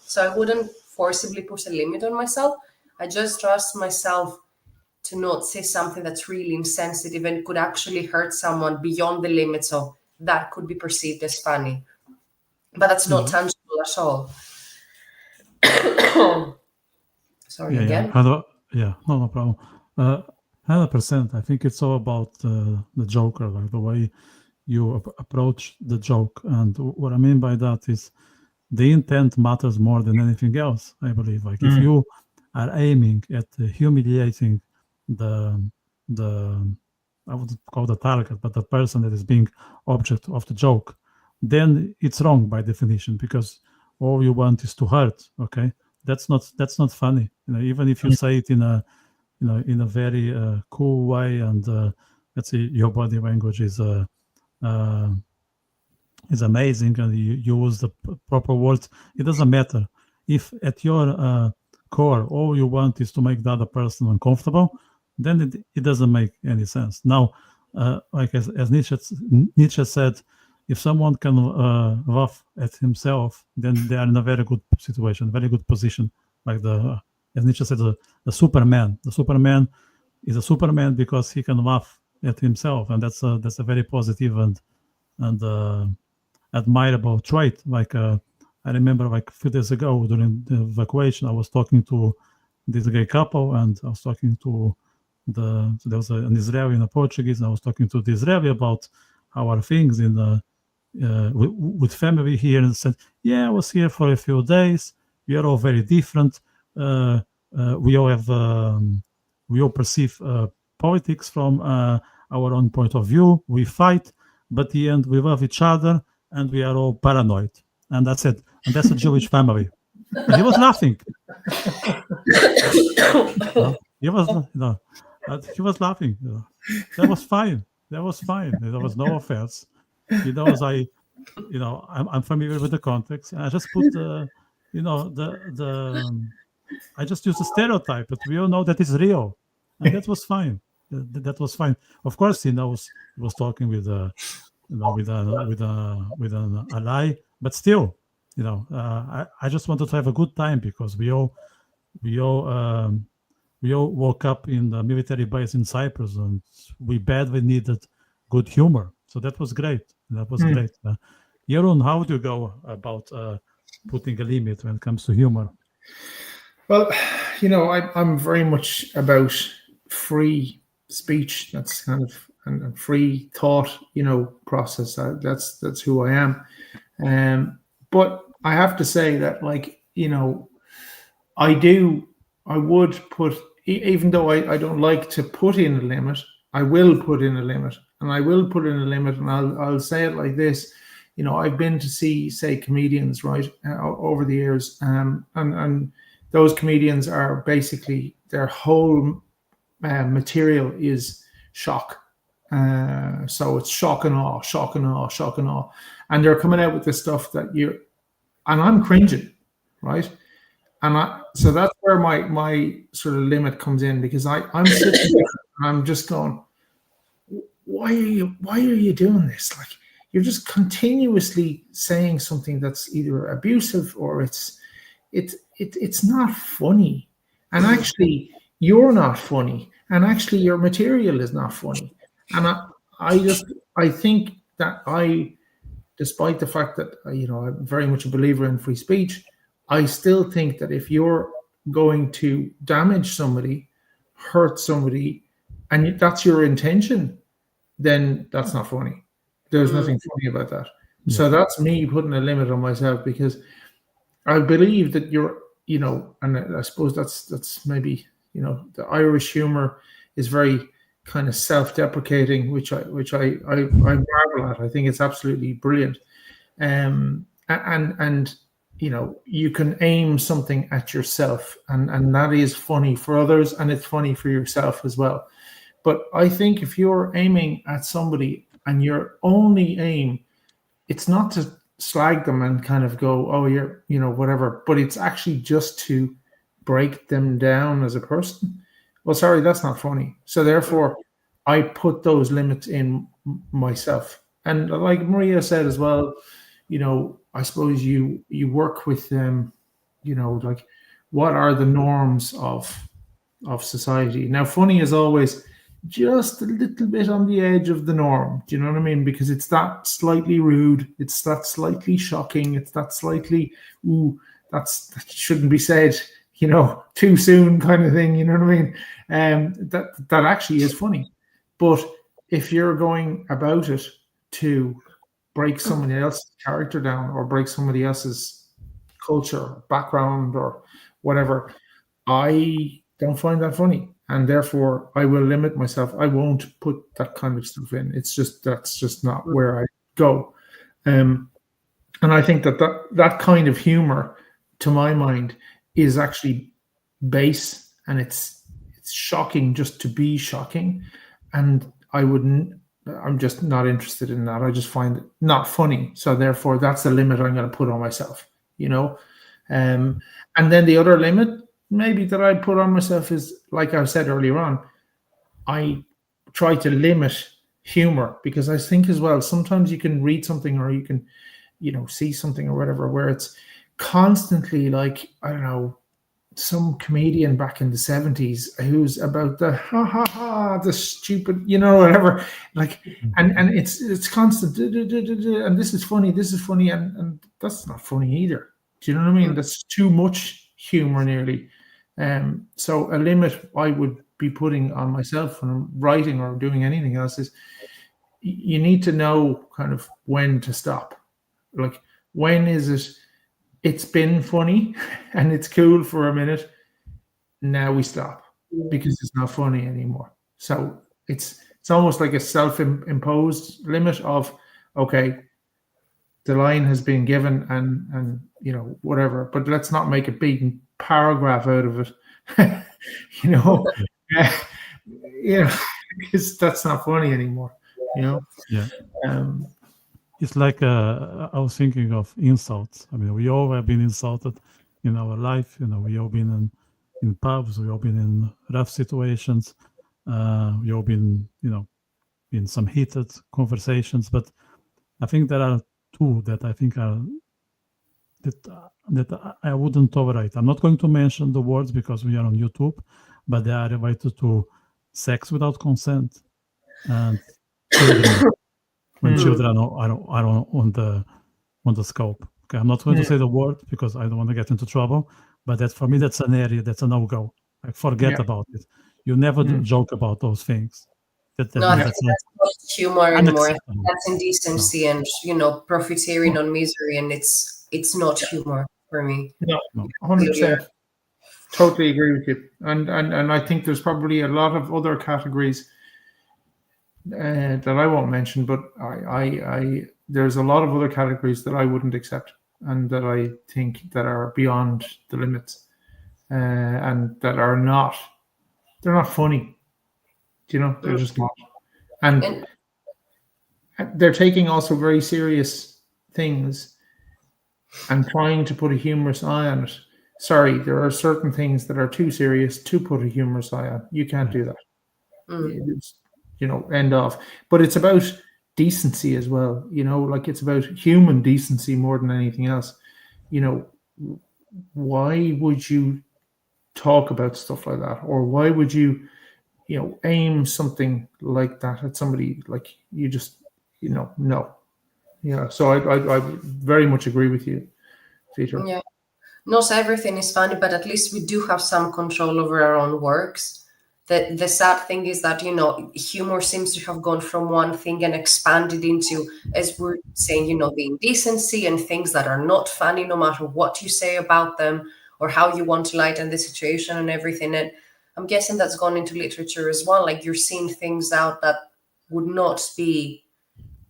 B: So I wouldn't forcibly put a limit on myself. I just trust myself to not say something that's really insensitive and could actually hurt someone beyond the limits of that could be perceived as funny. But that's not tangible at all. Sorry again.
A: No problem. 100%. I think it's all about the joker, like the way you approach the joke. And what I mean by that is the intent matters more than anything else, I believe. Like if you are aiming at humiliating the I would call the target, but the person that is being object of the joke, then it's wrong by definition, because all you want is to hurt. Okay, that's not funny. You know, even if you say it in a very cool way, and let's say your body language is amazing, and you use the proper words, it doesn't matter. If at your core all you want is to make the other person uncomfortable, then it doesn't make any sense. Now, like as Nietzsche said, if someone can laugh at himself, then they are in a very good situation, very good position. Like as Nietzsche said, the Superman. The Superman is a Superman because he can laugh at himself, and that's a very positive and admirable trait. Like I remember, like a few days ago during the evacuation, I was talking to this gay couple, and I was talking to there was an Israeli and a Portuguese, and I was talking to the Israeli about how are things in with family here, and said, yeah, I was here for a few days. We are all very different. We all have we all perceive politics from our own point of view. We fight, but at the end we love each other, and we are all paranoid. And that's it. And that's a Jewish family. And he was laughing. He was laughing. That was fine. There was no offense. I'm familiar with the context, and I just put I just used a stereotype, but we all know that it's real, and that was fine. That was fine. Of course, he knows he was talking with a lie, but still, I just wanted to have a good time, because we all woke up in the military base in Cyprus, and we badly needed good humor. So that was great. Great. Jeroen, how do you go about putting a limit when it comes to humor?
C: Well, I'm very much about free speech. That's kind of and free thought, process. That's who I am. But I have to say that, I would put, even though I don't like to put in a limit, I will put in a limit, and I will put in a limit, and I'll say it like this. I've been to see, say, comedians, right, over the years, and those comedians are basically, their whole material is shock. So it's shock and awe, shock and awe, shock and awe, and they're coming out with this stuff and I'm cringing, right? So that's where my sort of limit comes in, because I'm sitting there and I'm just going, why are you doing this? Like, you're just continuously saying something that's either abusive or it's not funny, and actually you're not funny, and actually your material is not funny. And I think that despite the fact that I'm very much a believer in free speech, I still think that if you're going to damage somebody, hurt somebody, and that's your intention, then that's not funny. There's nothing funny about that. Yeah. So that's me putting a limit on myself, because I believe that and I suppose that's maybe, the Irish humor is very kind of self-deprecating, which I marvel at. I think it's absolutely brilliant. And you can aim something at yourself, and that is funny for others, and it's funny for yourself as well. But I think if you're aiming at somebody and your only aim, it's not to slag them and kind of go, oh, you're, whatever, but it's actually just to break them down as a person. Well, sorry, that's not funny. So therefore, I put those limits in myself. And like Maria said as well, I suppose you work with them, like, what are the norms of society? Now, funny is always just a little bit on the edge of the norm. Do you know what I mean? Because it's that slightly rude, it's that slightly shocking, it's that slightly, that shouldn't be said, too soon kind of thing. You know what I mean? That actually is funny. But if you're going about it to break somebody else's character down, or break somebody else's culture, background, or whatever, I don't find that funny. And therefore, I will limit myself. I won't put that kind of stuff in. That's just not where I go. And I think that kind of humor, to my mind, is actually base, and it's shocking just to be shocking. And I'm just not interested in that. I just find it not funny. So therefore, that's the limit I'm going to put on myself, And then the other limit maybe that I put on myself is, like I said earlier on, I try to limit humor, because I think as well, sometimes you can read something, or you can, see something or whatever, where it's constantly like, I don't know, some comedian back in the 70s who's about the the stupid, whatever, like, and it's constant, and this is funny, and that's not funny either. Do you know what I mean? That's too much humor nearly. So a limit I would be putting on myself when I'm writing or doing anything else is, you need to know kind of when to stop. Like, when is it's been funny and it's cool for a minute, now we stop, because it's not funny anymore. So it's almost like a self-imposed limit of, okay, the line has been given, and whatever, but let's not make a big paragraph out of it. Because that's not funny anymore.
A: Yeah. It's like I was thinking of insults. I mean, we all have been insulted in our life. We all been in pubs. We all been in rough situations. We all been, in some heated conversations. But I think there are two that I think are that I wouldn't tolerate. I'm not going to mention the words because we are on YouTube, but they are related to sex without consent and children. When children are on the on the scope. Okay, I'm not going to say the word because I don't want to get into trouble, but that for me, that's an area that's a no-go. Like, forget about it. You never joke about those things.
B: No, I think
A: That's
B: that's not humor anymore.
A: unacceptable.
B: That's indecency and profiteering on misery, and it's not humor for me.
C: No, 100%. Totally agree with you. And I think there's probably a lot of other categories that I won't mention, but I there's a lot of other categories that I wouldn't accept and that I think that are beyond the limits and that are not, they're not funny. They're just not. And they're taking also very serious things and trying to put a humorous eye on it. Sorry, there are certain things that are too serious to put a humorous eye on. You can't do that. It's, end off. But it's about decency as well. Like it's about human decency more than anything else. Why would you talk about stuff like that? Or why would you, aim something like that at somebody? Like you just, no. Yeah. So I very much agree with you, Vitor.
B: Yeah. Not everything is funny, but at least we do have some control over our own works. The sad thing is that, humor seems to have gone from one thing and expanded into, as we're saying, the indecency and things that are not funny, no matter what you say about them or how you want to lighten the situation and everything. And I'm guessing that's gone into literature as well. Like you're seeing things out that would not be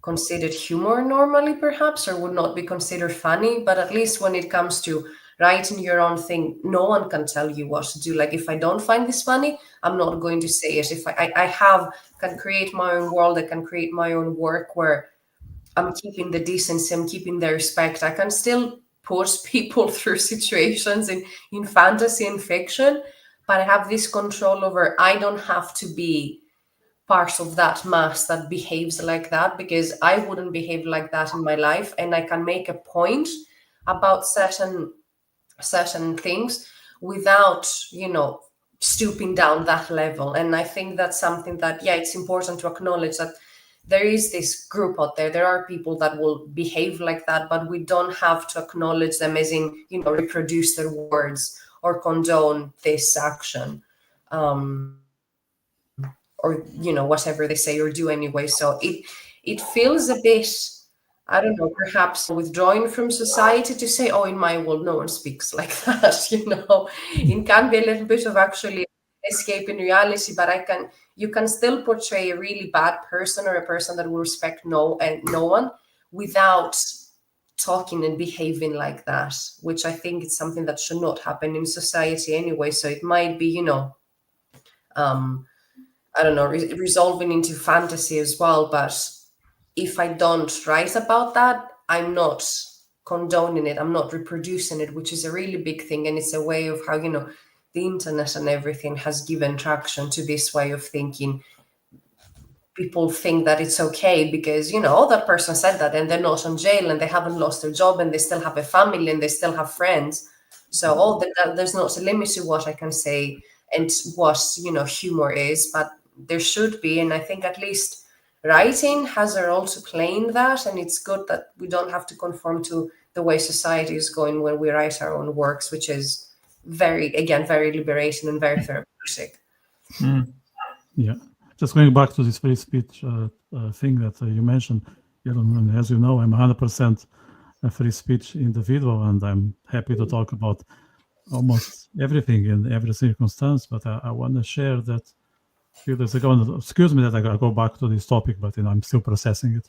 B: considered humor normally, perhaps, or would not be considered funny. But at least when it comes to writing your own thing, no one can tell you what to do. Like if I don't find this funny, I'm not going to say it. If I can create my own world, I can create my own work where I'm keeping the decency, I'm keeping the respect. I can still put people through situations in fantasy and fiction, but I have this control over, I don't have to be part of that mass that behaves like that, because I wouldn't behave like that in my life. And I can make a point about certain things without stooping down that level. And I think that's something that it's important to acknowledge, that there is this group out there are people that will behave like that, but we don't have to acknowledge them as in reproduce their words or condone this action or whatever they say or do anyway. So it feels a bit, I don't know, perhaps withdrawing from society to say, oh, in my world, no one speaks like that, It can be a little bit of actually escaping reality, but you can still portray a really bad person or a person that will respect no one without talking and behaving like that, which I think is something that should not happen in society anyway. So it might be, I don't know, resolving into fantasy as well, but if I don't write about that, I'm not condoning it. I'm not reproducing it, which is a really big thing. And it's a way of how, the internet and everything has given traction to this way of thinking. People think that it's okay because, oh, that person said that and they're not in jail and they haven't lost their job and they still have a family and they still have friends. So, there's not a limit to what I can say and what, humor is, but there should be. And I think at least writing has a role to play in that, and it's good that we don't have to conform to the way society is going when we write our own works, which is very liberating and very therapeutic.
A: Yeah, just going back to this free speech thing that you mentioned, as you know, I'm 100% a free speech individual, and I'm happy to talk about almost everything in every circumstance. But I want to share that a few days ago, and excuse me that I go back to this topic, but I'm still processing it.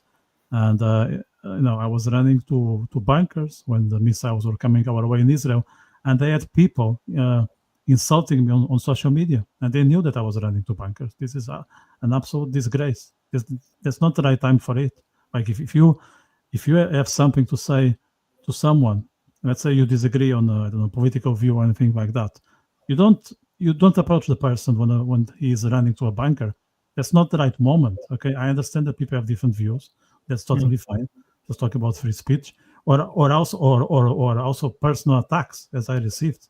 A: And I was running to bunkers when the missiles were coming our way in Israel, and they had people insulting me on social media, and they knew that I was running to bunkers. This is an absolute disgrace. That's not the right time for it. Like if you have something to say to someone, let's say you disagree on a political view or anything like that, you don't approach the person when he is running to a bunker. That's not the right moment. Okay, I understand that people have different views. That's totally fine. Let's talk about free speech, or also personal attacks, as I received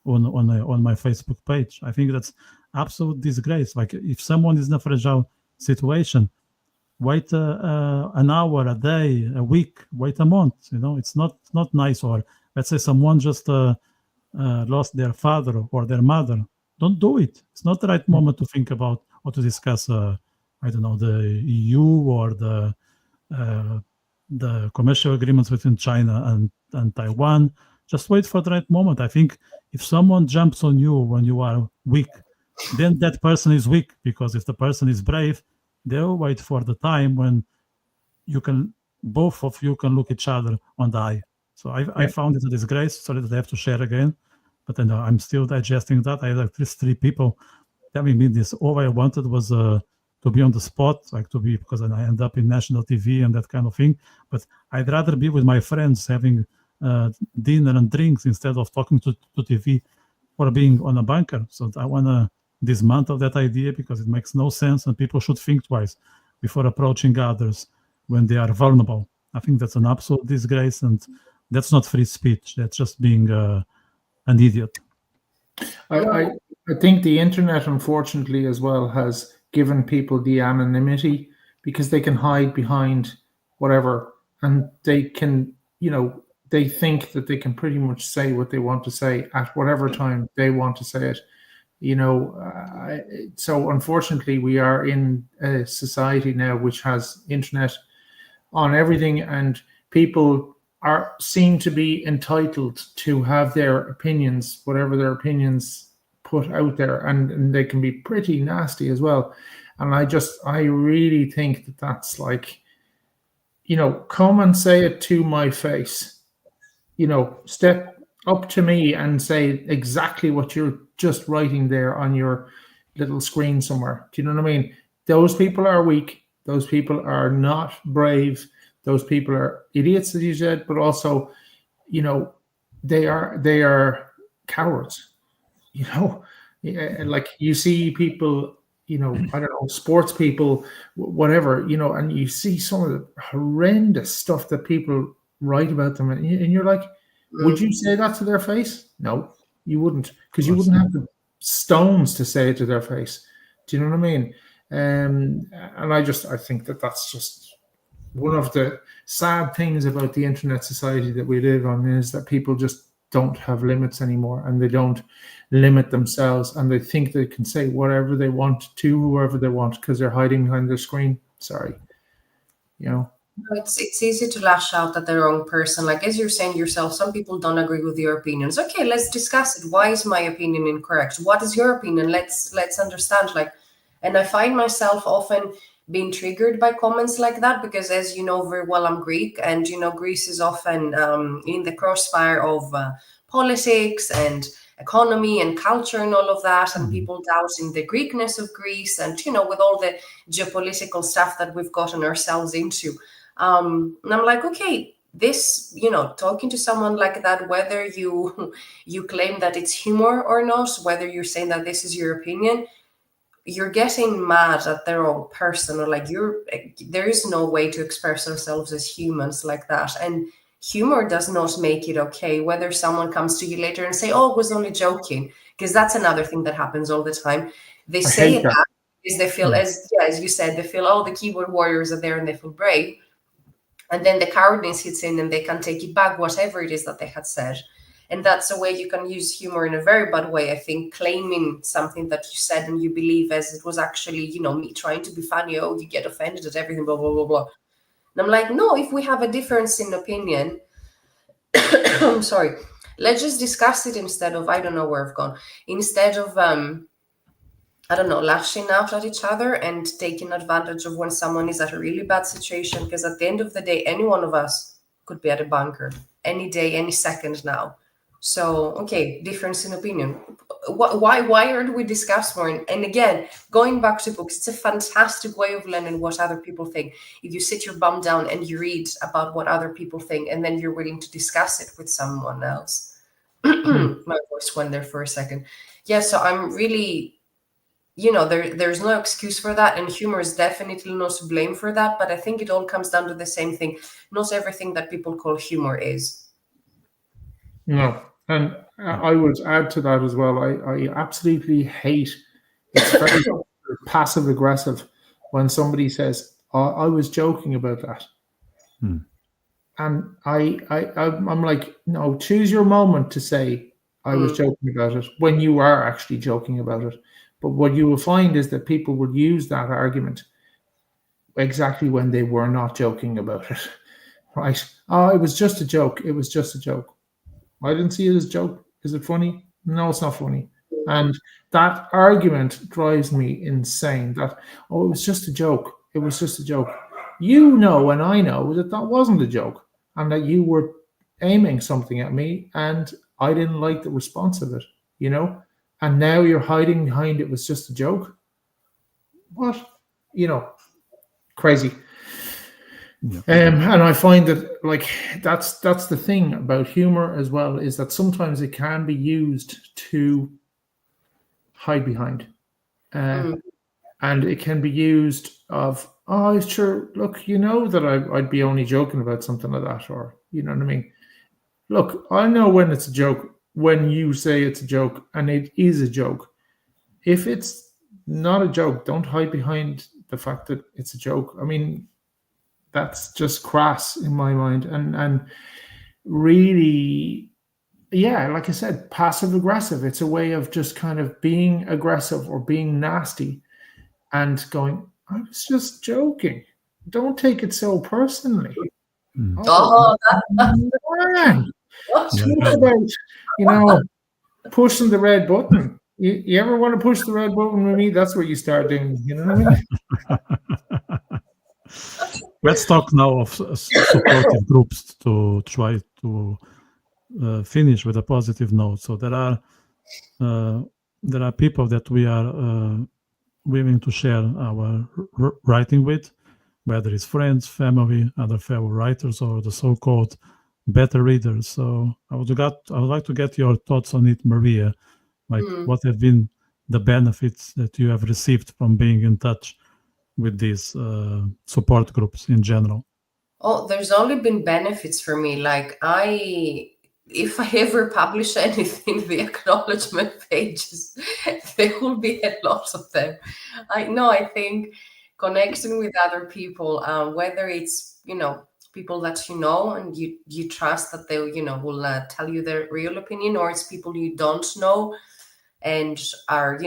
A: on my Facebook page. I think that's absolute disgrace. Like if someone is in a fragile situation, wait an hour, a day, a week, wait a month. It's not nice. Or let's say someone just lost their father or their mother. Don't do it. It's not the right moment to think about or to discuss. I don't know, the EU or the commercial agreements between China and Taiwan. Just wait for the right moment. I think if someone jumps on you when you are weak, then that person is weak, because if the person is brave, they'll wait for the time when both of you can look each other on the eye. So I found it a disgrace. Sorry that I have to share again, but then I'm still digesting that. I had at least 3 people telling me this. All I wanted was to be on the spot, because I end up in national TV and that kind of thing. But I'd rather be with my friends having dinner and drinks instead of talking to TV or being on a bunker. So I want to dismantle that idea, because it makes no sense, and people should think twice before approaching others when they are vulnerable. I think that's an absolute disgrace, and that's not free speech. That's just being an idiot.
C: I think the internet, unfortunately, as well, has given people the anonymity, because they can hide behind whatever, and they can, they think that they can pretty much say what they want to say at whatever time they want to say it. So unfortunately, we are in a society now which has internet on everything, and people seem to be entitled to have their opinions, whatever their opinions, put out there, and they can be pretty nasty as well. And I really think that that's like, come and say it to my face. Step up to me and say exactly what you're just writing there on your little screen somewhere. Do you know what I mean? Those people are weak. Those people are not brave. Those people are idiots, as you said, but also, they are cowards. Like you see people, I don't know, sports people, whatever, and you see some of the horrendous stuff that people write about them, and you're like, would you say that to their face? No, you wouldn't, because you wouldn't have the stones to say it to their face. Do you know what I mean? And I think that that's just one of the sad things about the internet society that we live on, is that people just don't have limits anymore, and they don't limit themselves, and they think they can say whatever they want to whoever they want because they're hiding behind their screen. Sorry.
B: It's easy to lash out at the wrong person. Like, as you're saying yourself, some people don't agree with your opinions. Okay, let's discuss it. Why is my opinion incorrect? What is your opinion? Let's understand. And I find myself often being triggered by comments like that, because, as you know very well, I'm Greek, and Greece is often in the crossfire of politics and economy and culture and all of that, and people doubting the Greekness of Greece, and with all the geopolitical stuff that we've gotten ourselves into. And I'm like, okay, this, talking to someone like that, whether you claim that it's humor or not, whether you're saying that this is your opinion, you're getting mad at the wrong person, or there is no way to express ourselves as humans like that. And humor does not make it okay, whether someone comes to you later and say, oh, I was only joking, because that's another thing that happens all the time. They say it back because they feel, as you said, they feel, oh, the keyboard warriors are there and they feel brave. And then the cowardice hits in and they can take it back, whatever it is that they had said. And that's a way you can use humor in a very bad way, I think, claiming something that you said and you believe as it was actually, me trying to be funny. Oh, you get offended at everything, blah, blah, blah, blah. And I'm like, no, if we have a difference in opinion, I'm sorry, let's just discuss it instead of, I don't know where I've gone, instead of, lashing out at each other and taking advantage of when someone is at a really bad situation. Because at the end of the day, any one of us could be at a bunker any day, any second now. So, okay, difference in opinion. Why aren't we discuss more? And again, going back to books, it's a fantastic way of learning what other people think. If you sit your bum down and you read about what other people think, and then you're willing to discuss it with someone else. My voice went there for a second. Yeah, so I'm really, there's no excuse for that, and humor is definitely not to blame for that, but I think it all comes down to the same thing. Not everything that people call humor is.
C: No, and I would add to that as well. I absolutely hate, it's very passive aggressive when somebody says, I was joking about that. And I'm like, no, choose your moment to say I was joking about it when you are actually joking about it. But what you will find is that people will use that argument exactly when they were not joking about it. Right? Oh, it was just a joke. It was just a joke. I didn't see it as a joke. Is it funny? No, it's not funny. And that argument drives me insane. That, oh, it was just a joke. It was just a joke. You know, and I know that that wasn't a joke, and that you were aiming something at me, and I didn't like the response of it, you know? And now you're hiding behind it was just a joke. What? You know, crazy. And I find that, like, that's the thing about humor as well, is that sometimes it can be used to hide behind, and it can be used of, oh, sure, look, you know that I'd be only joking about something like that, or you know what I mean. Look, I know when it's a joke when you say it's a joke, and it is a joke. If it's not a joke, don't hide behind the fact that it's a joke. I mean, that's just crass in my mind, and really, yeah, like I said, passive aggressive. It's a way of just kind of being aggressive or being nasty and going, I was just joking. Don't take it so personally.
B: Oh,
C: Man, talk about, you know, pushing the red button. You ever want to push the red button with me? That's what you start doing. You know what I mean?
A: Let's talk now of supportive groups to try to finish with a positive note. So there are people that we are willing to share our writing with, whether it's friends, family, other fellow writers, or the so-called beta readers. So I would like to get your thoughts on it, Maria. Like, what have been the benefits that you have received from being in touch with these support groups in general?
B: Oh, there's only been benefits for me. Like, if I ever publish anything, the acknowledgement pages, there will be a lot of them. I think connecting with other people, whether it's, people that you know and you trust that they, will tell you their real opinion, or it's people you don't know and are,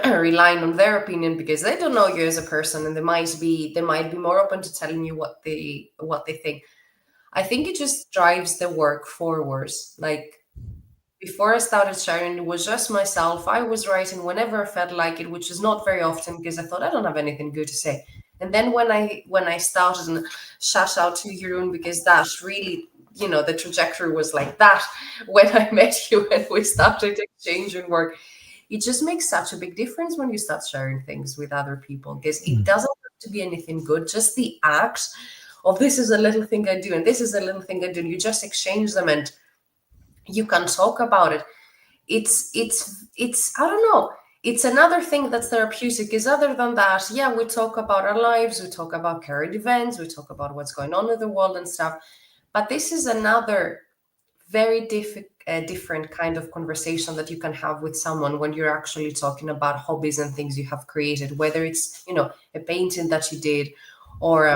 B: relying on their opinion because they don't know you as a person, and they might be more open to telling you what they think. I think it just drives the work forwards. Like, before I started sharing, it was just myself. I was writing whenever I felt like it, which is not very often because I thought I don't have anything good to say. And then when I started, and shout out to Jeroen, because that really, the trajectory was like that when I met you and we started exchanging work. It just makes such a big difference when you start sharing things with other people, because it doesn't have to be anything good. Just the act of, this is a little thing I do and this is a little thing I do, and you just exchange them and you can talk about it. It's I don't know, it's another thing that's therapeutic. Is other than that, yeah, we talk about our lives, we talk about current events, we talk about what's going on in the world and stuff, but this is another very different kind of conversation that you can have with someone when you're actually talking about hobbies and things you have created, whether it's a painting that you did, or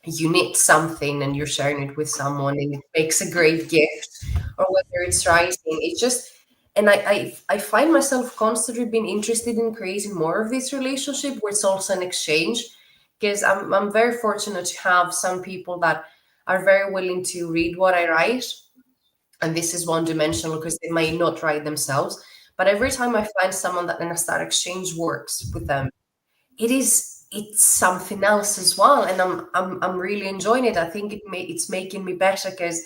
B: you knit something and you're sharing it with someone and it makes a great gift, or whether it's writing. It just, and I find myself constantly being interested in creating more of this relationship where it's also an exchange, because I'm very fortunate to have some people that are very willing to read what I write. And this is one-dimensional because they might not write themselves. But every time I find someone that then I start exchange works with them, it's something else as well, and I'm really enjoying it. I think it's making me better, because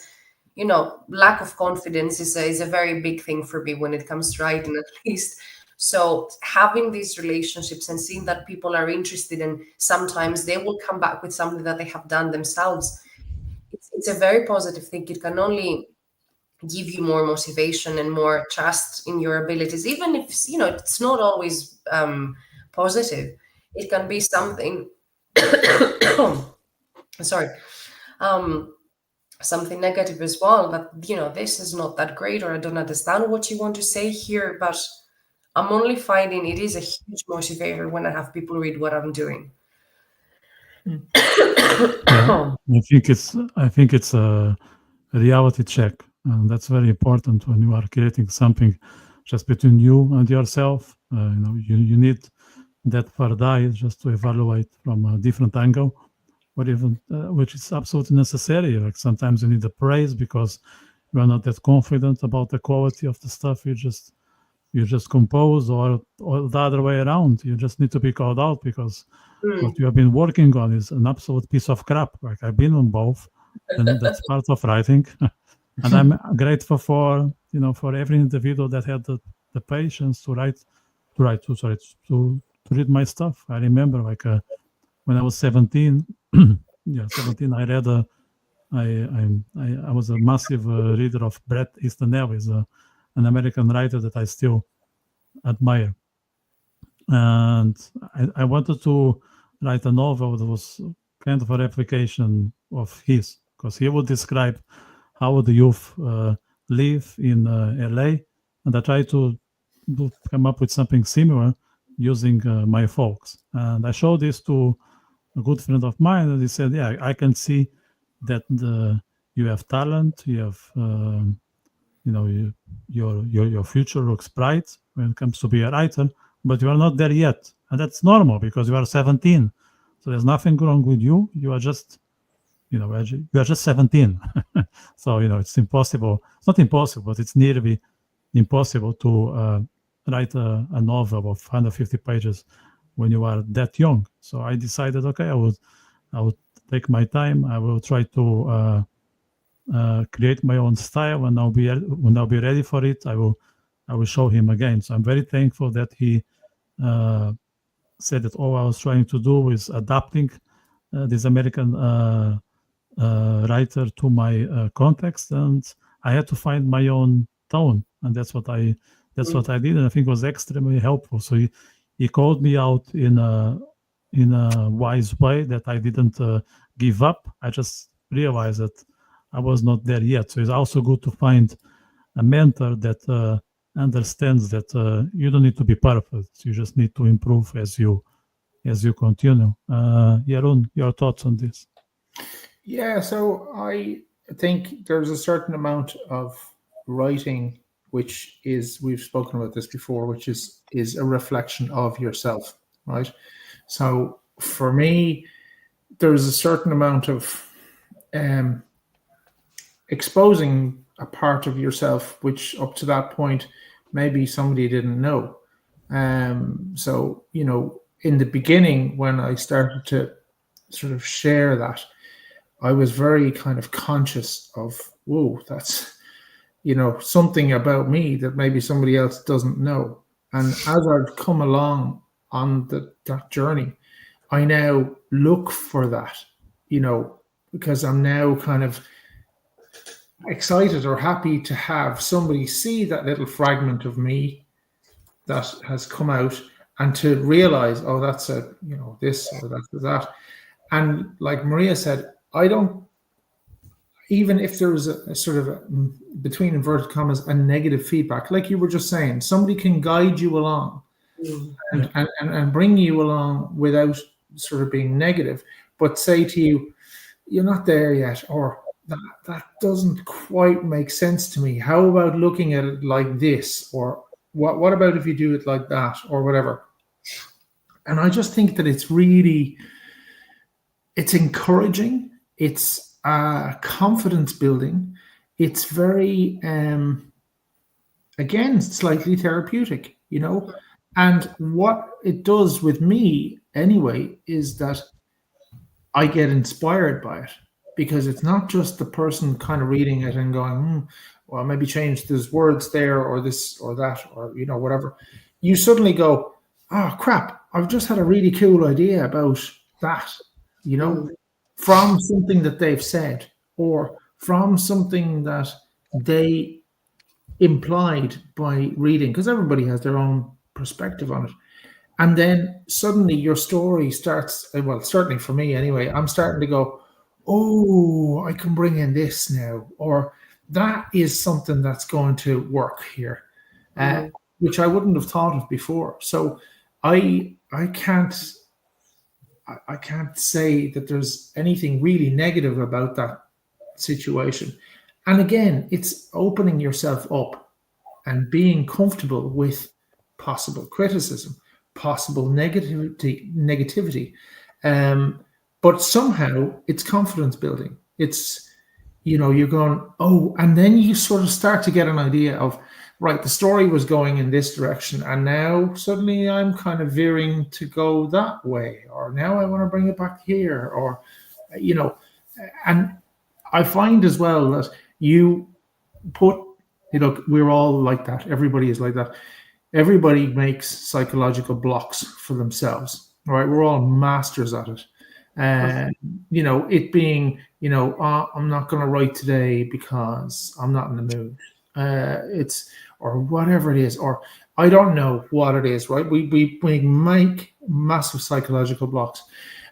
B: lack of confidence is a very big thing for me when it comes to writing, at least. So having these relationships and seeing that people are interested, and sometimes they will come back with something that they have done themselves, it's a very positive thing. It can only give you more motivation and more trust in your abilities, even if it's not always positive. It can be something sorry, something negative as well, that this is not that great, or I don't understand what you want to say here. But I'm only finding it is a huge motivator when I have people read what I'm doing.
A: Yeah, I think it's a reality check, and that's very important when you are creating something just between you and yourself. You need that third eye just to evaluate from a different angle, or even which is absolutely necessary. Like sometimes you need the praise because you are not that confident about the quality of the stuff you just compose, or the other way around. You just need to be called out because what you have been working on is an absolute piece of crap. Like I've been on both, and that's part of writing. And I'm grateful for for every individual that had the patience to read my stuff. I remember when I was 17, 17, I read I was a massive reader of Bret Easton Ellis, an American writer that I still admire. And I wanted to write a novel that was kind of a replication of his, because he would describe how the youth live in LA, and I tried to come up with something similar using my folks. And I showed this to a good friend of mine, and he said, "Yeah, I can see that you have talent, you have your future looks bright when it comes to be a writer, but you are not there yet, and that's normal because you are 17. So there's nothing wrong with you. You are just you are just 17. So it's impossible. It's not impossible, but it's nearly impossible to write a novel of 150 pages when you are that young. So I decided, okay, I would take my time. I will try to create my own style, when I'll be ready for it. I will show him again. So I'm very thankful that he said that all I was trying to do is adapting this American writer to my context, and I had to find my own tone, and that's what I did, and I think it was extremely helpful. So he called me out in a wise way that I didn't give up. I just realized that I was not there yet. So it's also good to find a mentor that understands that you don't need to be perfect. You just need to improve as you continue. Jeroen, your thoughts on this?
C: Yeah, so I think there's a certain amount of writing which is, we've spoken about this before, which is a reflection of yourself, right? So for me, there's a certain amount of exposing a part of yourself which up to that point maybe somebody didn't know. So in the beginning, when I started to sort of share that, I was very kind of conscious of, whoa, that's something about me that maybe somebody else doesn't know. And as I've come along on that journey, I now look for that, because I'm now kind of excited or happy to have somebody see that little fragment of me that has come out, and to realize, oh, that's this or that's that. And like Maria said, I don't, even if there was a sort of between inverted commas, a negative feedback, like you were just saying, somebody can guide you along and bring you along without sort of being negative, but say to you, you're not there yet, or that doesn't quite make sense to me. How about looking at it like this? Or what about if you do it like that, or whatever? And I just think that it's encouraging. It's confidence building. It's very, again, slightly therapeutic, And what it does with me anyway is that I get inspired by it, because it's not just the person kind of reading it and going, well, maybe change these words there, or this or that, or whatever. You suddenly go, oh crap, I've just had a really cool idea about that, from something that they've said, or from something that they implied by reading, because everybody has their own perspective on it. And then suddenly your story starts, well, certainly for me anyway, I'm starting to go, oh, I can bring in this now, or that is something that's going to work here, which I wouldn't have thought of before. So I I can't say that there's anything really negative about that situation. And again, it's opening yourself up and being comfortable with possible criticism, possible negativity. But somehow it's confidence building. It's, you're going, oh, and then you sort of start to get an idea of, right, the story was going in this direction, and now suddenly I'm kind of veering to go that way, or now I want to bring it back here, or, and I find as well that you put, we're all like that. Everybody is like that. Everybody makes psychological blocks for themselves, right? We're all masters at it. And, it being, I'm not going to write today because I'm not in the mood. Or whatever it is, or I don't know what it is, right? We make massive psychological blocks.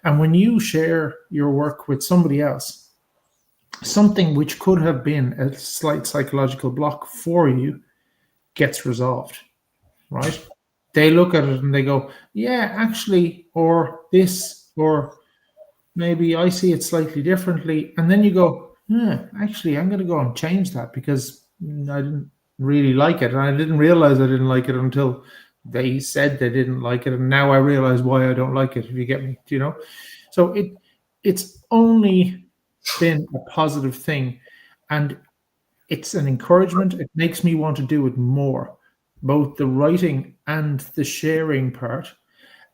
C: And when you share your work with somebody else, something which could have been a slight psychological block for you gets resolved, right? They look at it and they go, yeah, actually, or this, or maybe I see it slightly differently. And then you go, actually, I'm going to go and change that because I didn't really like it. And I didn't realize I didn't like it until they said they didn't like it. And now I realize why I don't like it, if you get me, So it's only been a positive thing. And it's an encouragement. It makes me want to do it more, both the writing and the sharing part.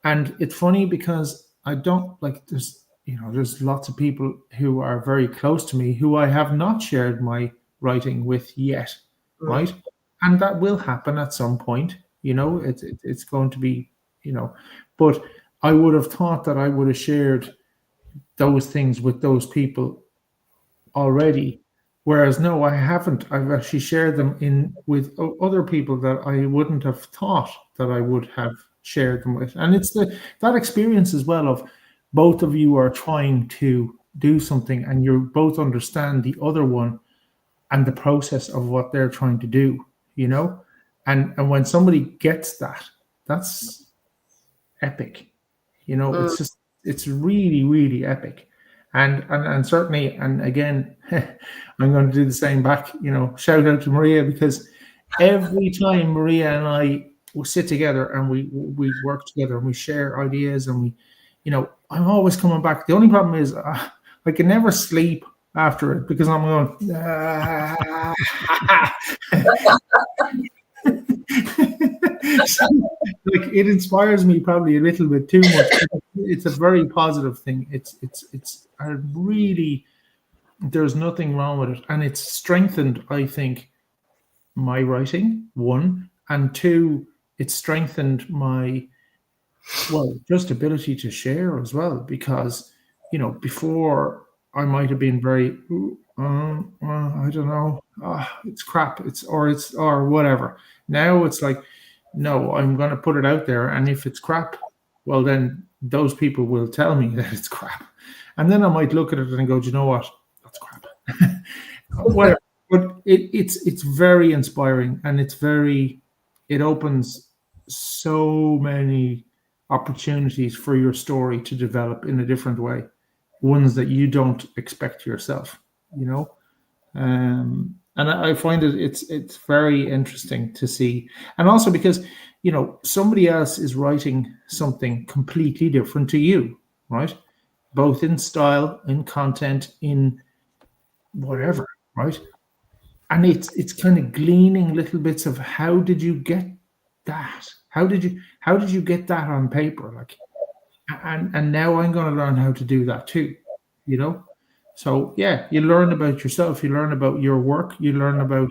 C: And it's funny because I don't there's lots of people who are very close to me who I have not shared my writing with yet, right? And that will happen at some point. It's going to be, but I would have thought that I would have shared those things with those people already, whereas no, I haven't. I've actually shared them with other people that I wouldn't have thought that I would have shared them with. And it's that experience as well of both of you are trying to do something and you both understand the other one and the process of what they're trying to do, and when somebody gets that, that's epic. It's really, really epic. And certainly, and again, I'm going to do the same back, shout out to Maria, because every time Maria and I will sit together and we work together and we share ideas and I'm always coming back. The only problem is I can never sleep after it because I'm going, so, it inspires me probably a little bit too much. It's a very positive thing. It's really, there's nothing wrong with it. And it's strengthened, I think, my writing, one, and two, it's strengthened my, just ability to share as well, because, before I might have been very, I don't know, it's crap, or whatever. Now it's like, no, I'm going to put it out there. And if it's crap, well, then those people will tell me that it's crap. And then I might look at it and go, do you know what? That's crap. Whatever. But it's very inspiring, and it opens so many opportunities for your story to develop in a different way, ones that you don't expect yourself, and I find it's very interesting to see. And also because, somebody else is writing something completely different to you, right? Both in style, in content, in whatever, right? And it's kind of gleaning little bits of, how did you get that? How did you get that on paper? And now I'm going to learn how to do that too, So yeah, you learn about yourself, you learn about your work, you learn about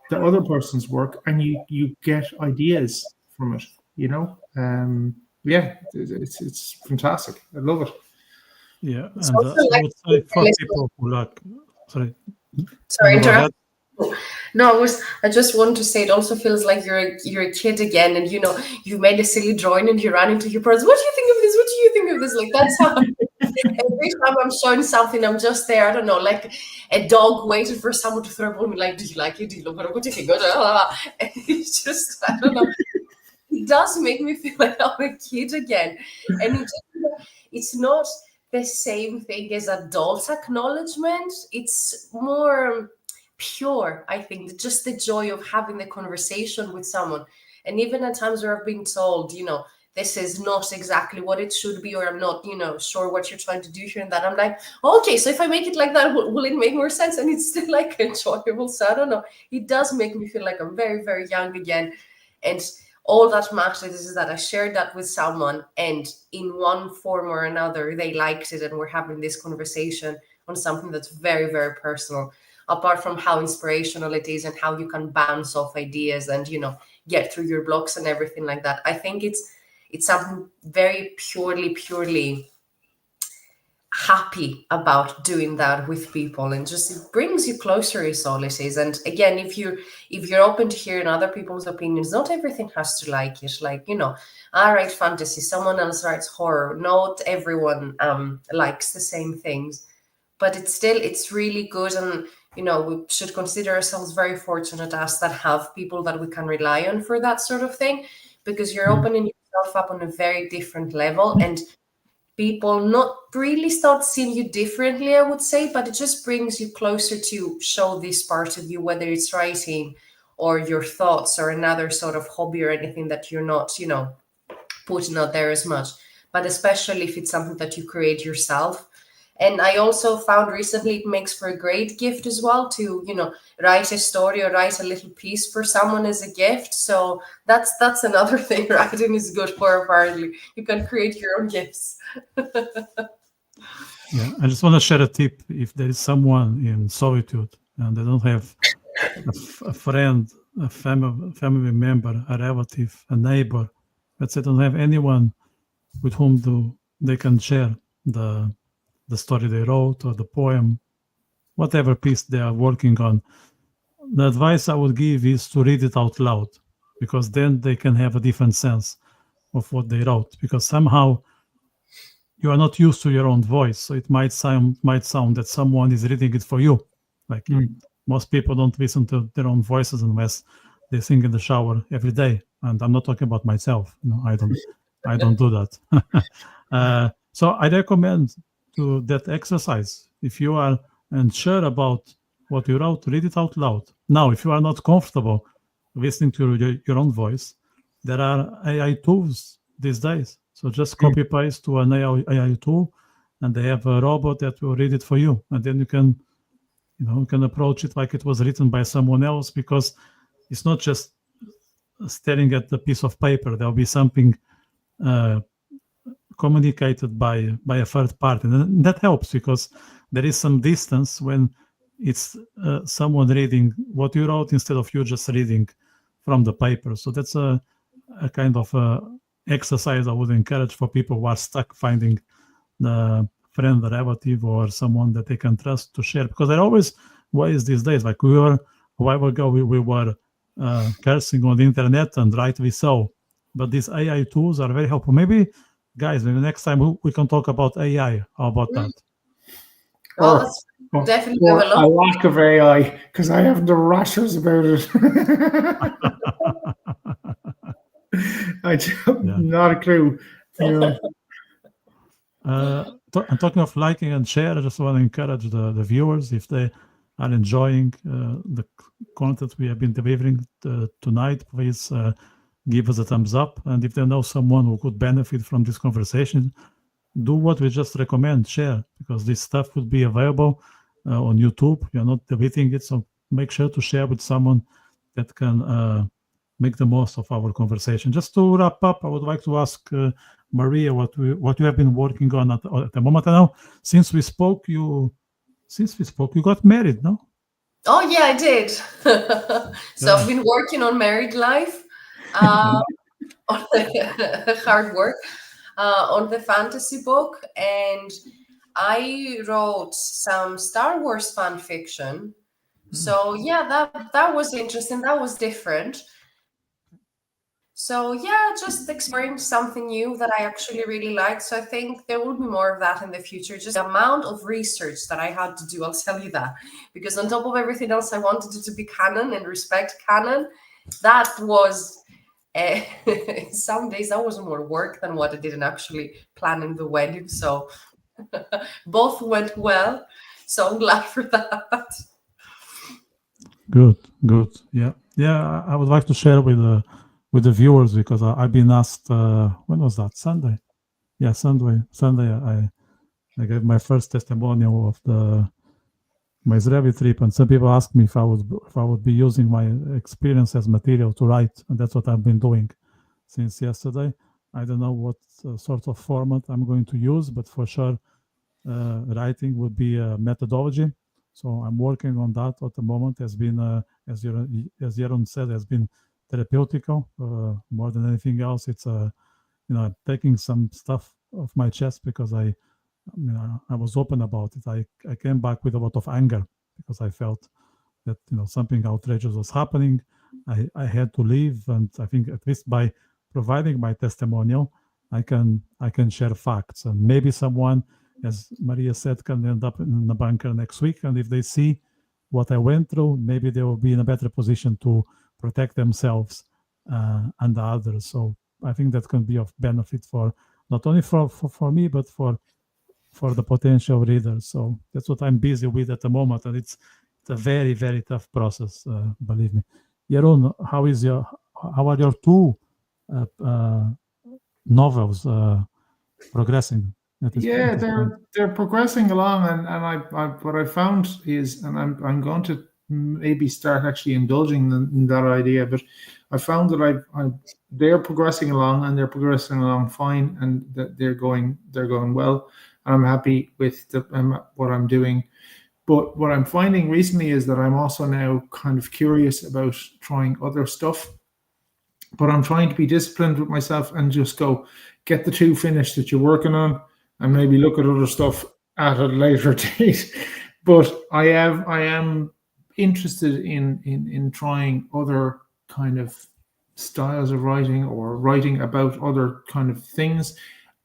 C: the other person's work, and you get ideas from it, Yeah, it's fantastic. I love it.
A: Yeah, and I would say for people who like, sorry,
B: interrupt. No, I just want to say it also feels like you're a kid again, and you made a silly drawing and you ran into your parents. What do you think of this? What do you think of this? Like, that's how every time I'm showing something, I'm just there. I don't know, like a dog waiting for someone to throw a ball. Me like, do you like it? Do you love it? What do you think? And it's just, I don't know. It does make me feel like I'm a kid again, and it's not the same thing as adult acknowledgement. It's more pure, I think, just the joy of having the conversation with someone. And even at times where I've been told, this is not exactly what it should be, or I'm not, sure what you're trying to do here and that, I'm like, okay, so if I make it like that, will it make more sense? And it's still like enjoyable. So I don't know. It does make me feel like I'm very, very young again. And all that matters is that I shared that with someone, and in one form or another, they liked it, and we're having this conversation on something that's very, very personal. Apart from how inspirational it is and how you can bounce off ideas and, get through your blocks and everything like that. I think it's something very purely happy about doing that with people, and just it brings you closer, is all it is. And again, if you're open to hearing other people's opinions, not everything has to like it. Like, I write fantasy, someone else writes horror. Not everyone likes the same things, but it's really good. And we should consider ourselves very fortunate us that have people that we can rely on for that sort of thing, because you're opening yourself up on a very different level, and people not really start seeing you differently, I would say, but it just brings you closer to show this part of you, whether it's writing or your thoughts or another sort of hobby or anything that you're not, putting out there as much, but especially if it's something that you create yourself. And I also found recently it makes for a great gift as well to, write a story or write a little piece for someone as a gift. So that's another thing writing is good for, apparently. You can create your own gifts.
A: Yeah, I just want to share a tip. If there is someone in solitude and they don't have a friend, a family member, a relative, a neighbor, but they don't have anyone with whom they can share the story they wrote or the poem, whatever piece they are working on, the advice I would give is to read it out loud, because then they can have a different sense of what they wrote, because somehow you are not used to your own voice. So it might sound that someone is reading it for you. Like most people don't listen to their own voices unless they sing in the shower every day. And I'm not talking about myself. I don't do that. So I recommend to that exercise. If you are unsure about what you wrote, read it out loud. Now, if you are not comfortable listening to your own voice, there are AI tools these days. So just copy paste to an AI tool, and they have a robot that will read it for you. And then you can approach it like it was written by someone else, because it's not just staring at the piece of paper. There'll be something communicated by a third party, and that helps, because there is some distance when it's someone reading what you wrote instead of you just reading from the paper. So that's a kind of exercise I would encourage for people who are stuck finding the friend, relative, or someone that they can trust to share, because there are always ways these days. Like a while ago we were cursing on the internet, and rightly so, but these AI tools are very helpful. Maybe guys, maybe next time we can talk about AI. How about that?
B: Well, that's definitely have a
C: a lack of AI, because I have the rashers about it. Not a clue.
A: I'm talking of liking and share. I just want to encourage the viewers, if they are enjoying the content we have been delivering tonight, please give us a thumbs up. And if they know someone who could benefit from this conversation, do what we just recommend, share, because this stuff would be available on YouTube. You're not deleting it, so make sure to share with someone that can make the most of our conversation. Just to wrap up, I would like to ask Maria what you have been working on at the moment. I know since we spoke, you got married, no?
B: Oh yeah, I did. So I've been working on married life, on hard work, on the fantasy book, and I wrote some Star Wars fan fiction. So yeah, that was interesting. That was different. So yeah, just exploring something new that I actually really liked. So I think there will be more of that in the future. Just the amount of research that I had to do, I'll tell you that. Because on top of everything else, I wanted it to be canon and respect canon. That was Some days that was more work than what I did in actually planning the wedding. So both went well. So I'm glad for that.
A: Good. Yeah. I would like to share with the viewers, because I've been asked. When was that? Sunday. Yeah, Sunday. I gave my first testimonial of my Israeli trip, and some people asked me if I would be using my experience as material to write, and that's what I've been doing since yesterday. I don't know what sort of format I'm going to use, but for sure, writing would be a methodology. So I'm working on that at the moment. Has been, as Jeroen said, has been therapeutical more than anything else. It's taking some stuff off my chest, because I was open about it. I came back with a lot of anger, because I felt that something outrageous was happening. I had to leave, and I think at least by providing my testimonial, I can share facts, and maybe someone, as Maria said, can end up in the bunker next week, and if they see what I went through, maybe they will be in a better position to protect themselves and the others. So I think that can be of benefit for not only for me, but for the potential readers. So that's what I'm busy with at the moment, and it's a very, very tough process, believe me. Jeroen, how are your two novels progressing?
C: Yeah, they're progressing along, and I what I found is, and I'm going to maybe start actually indulging in that idea, but I found that they're progressing along, and they're progressing along fine, and that they're going well, and I'm happy with what I'm doing. But what I'm finding recently is that I'm also now kind of curious about trying other stuff. But I'm trying to be disciplined with myself and just go get the two finished that you're working on, and maybe look at other stuff at a later date. But I am interested in trying other kind of styles of writing, or writing about other kind of things.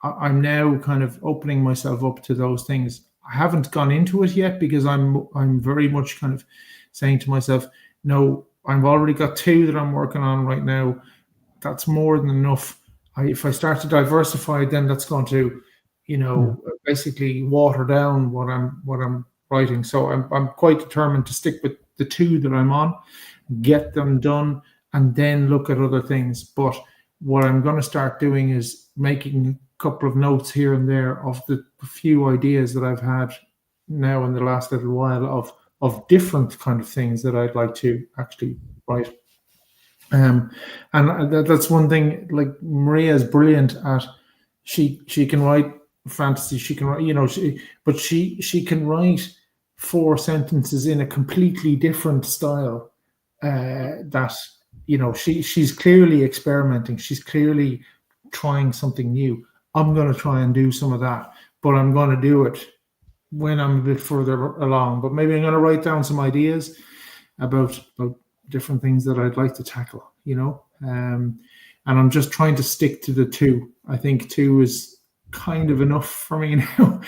C: I'm now kind of opening myself up to those things. I haven't gone into it yet, because I'm very much kind of saying to myself, no, I've already got two that I'm working on right now. That's more than enough. If I start to diversify, then that's going to, basically water down what I'm writing. So I'm quite determined to stick with the two that I'm on, get them done, and then look at other things. But what I'm going to start doing is making a couple of notes here and there of the few ideas that I've had now in the last little while of different kind of things that I'd like to actually write. And that's one thing. Like, Maria is brilliant at. She can write fantasy. She can write, but she can write 4 sentences in a completely different style. That she's clearly experimenting. She's clearly trying something new. I'm going to try and do some of that, but I'm going to do it when I'm a bit further along. But maybe I'm going to write down some ideas about different things that I'd like to tackle, and I'm just trying to stick to the 2. I think 2 is kind of enough for me now.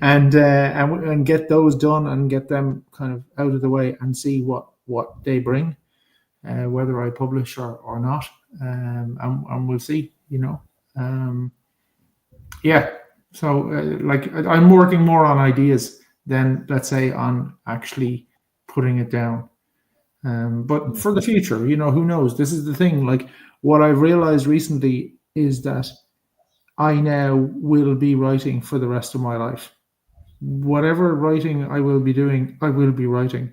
C: and get those done, and get them kind of out of the way, and see what they bring, whether I publish or not, and we'll see, so I'm working more on ideas than, let's say, on actually putting it down. But for the future, who knows? This is the thing. Like, what I've realized recently is that I now will be writing for the rest of my life. Whatever writing I will be doing, I will be writing.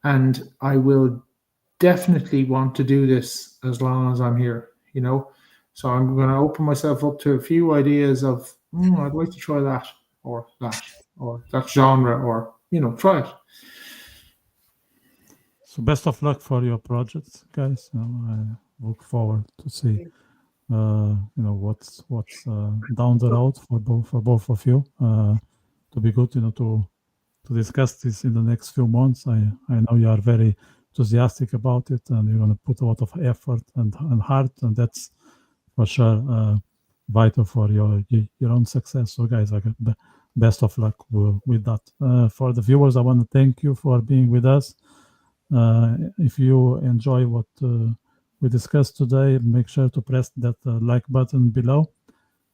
C: And I will definitely want to do this as long as I'm here, So I'm going to open myself up to a few ideas of, I'd like to try that, or that genre, or, try it.
A: So best of luck for your projects, guys. I look forward to see, what's down the road for both of you. To be good, to discuss this in the next few months. I know you are very enthusiastic about it, and you're going to put a lot of effort and heart, and that's for sure vital for your own success. So, guys, best of luck with that. For the viewers, I want to thank you for being with us. If you enjoy what we discussed today, make sure to press that like button below.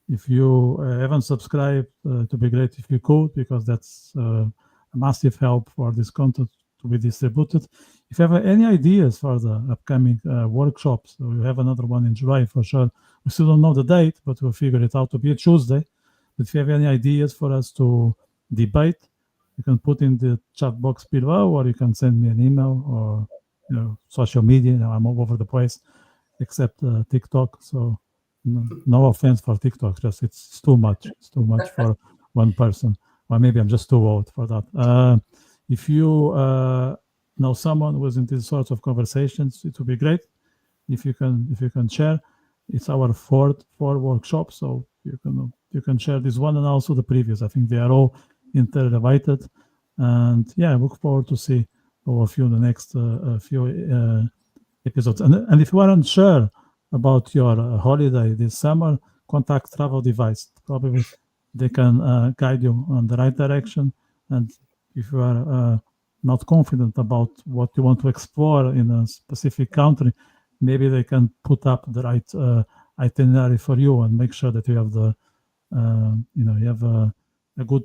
A: If you haven't subscribed, it would be great if you could, because that's a massive help for this content to be distributed. If you have any ideas for the upcoming workshops, we have another one in July for sure. We still don't know the date, but we'll figure it out to be a Tuesday. But if you have any ideas for us to debate, you can put in the chat box below, or you can send me an email, or social media. I'm all over the place, except TikTok. So no offense for TikTok, just it's too much. It's too much for one person. Or maybe I'm just too old for that. If you know someone who is in these sorts of conversations, it would be great if you can share. It's our fourth workshop, so you can share this one and also the previous. I think they are all invited, and I look forward to see all of you in the next few episodes. And if you are unsure about your holiday this summer, contact Travel Device. Probably they can guide you on the right direction. And if you are not confident about what you want to explore in a specific country, maybe they can put up the right itinerary for you and make sure that you have the you have a good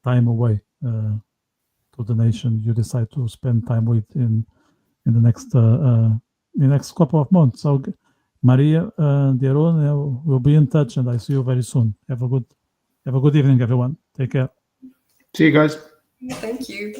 A: time away to the nation you decide to spend time with in the next couple of months. So Maria and Jeroen will be in touch, and I see you very soon. Have a good evening, everyone. Take care.
C: See you guys.
B: Thank you.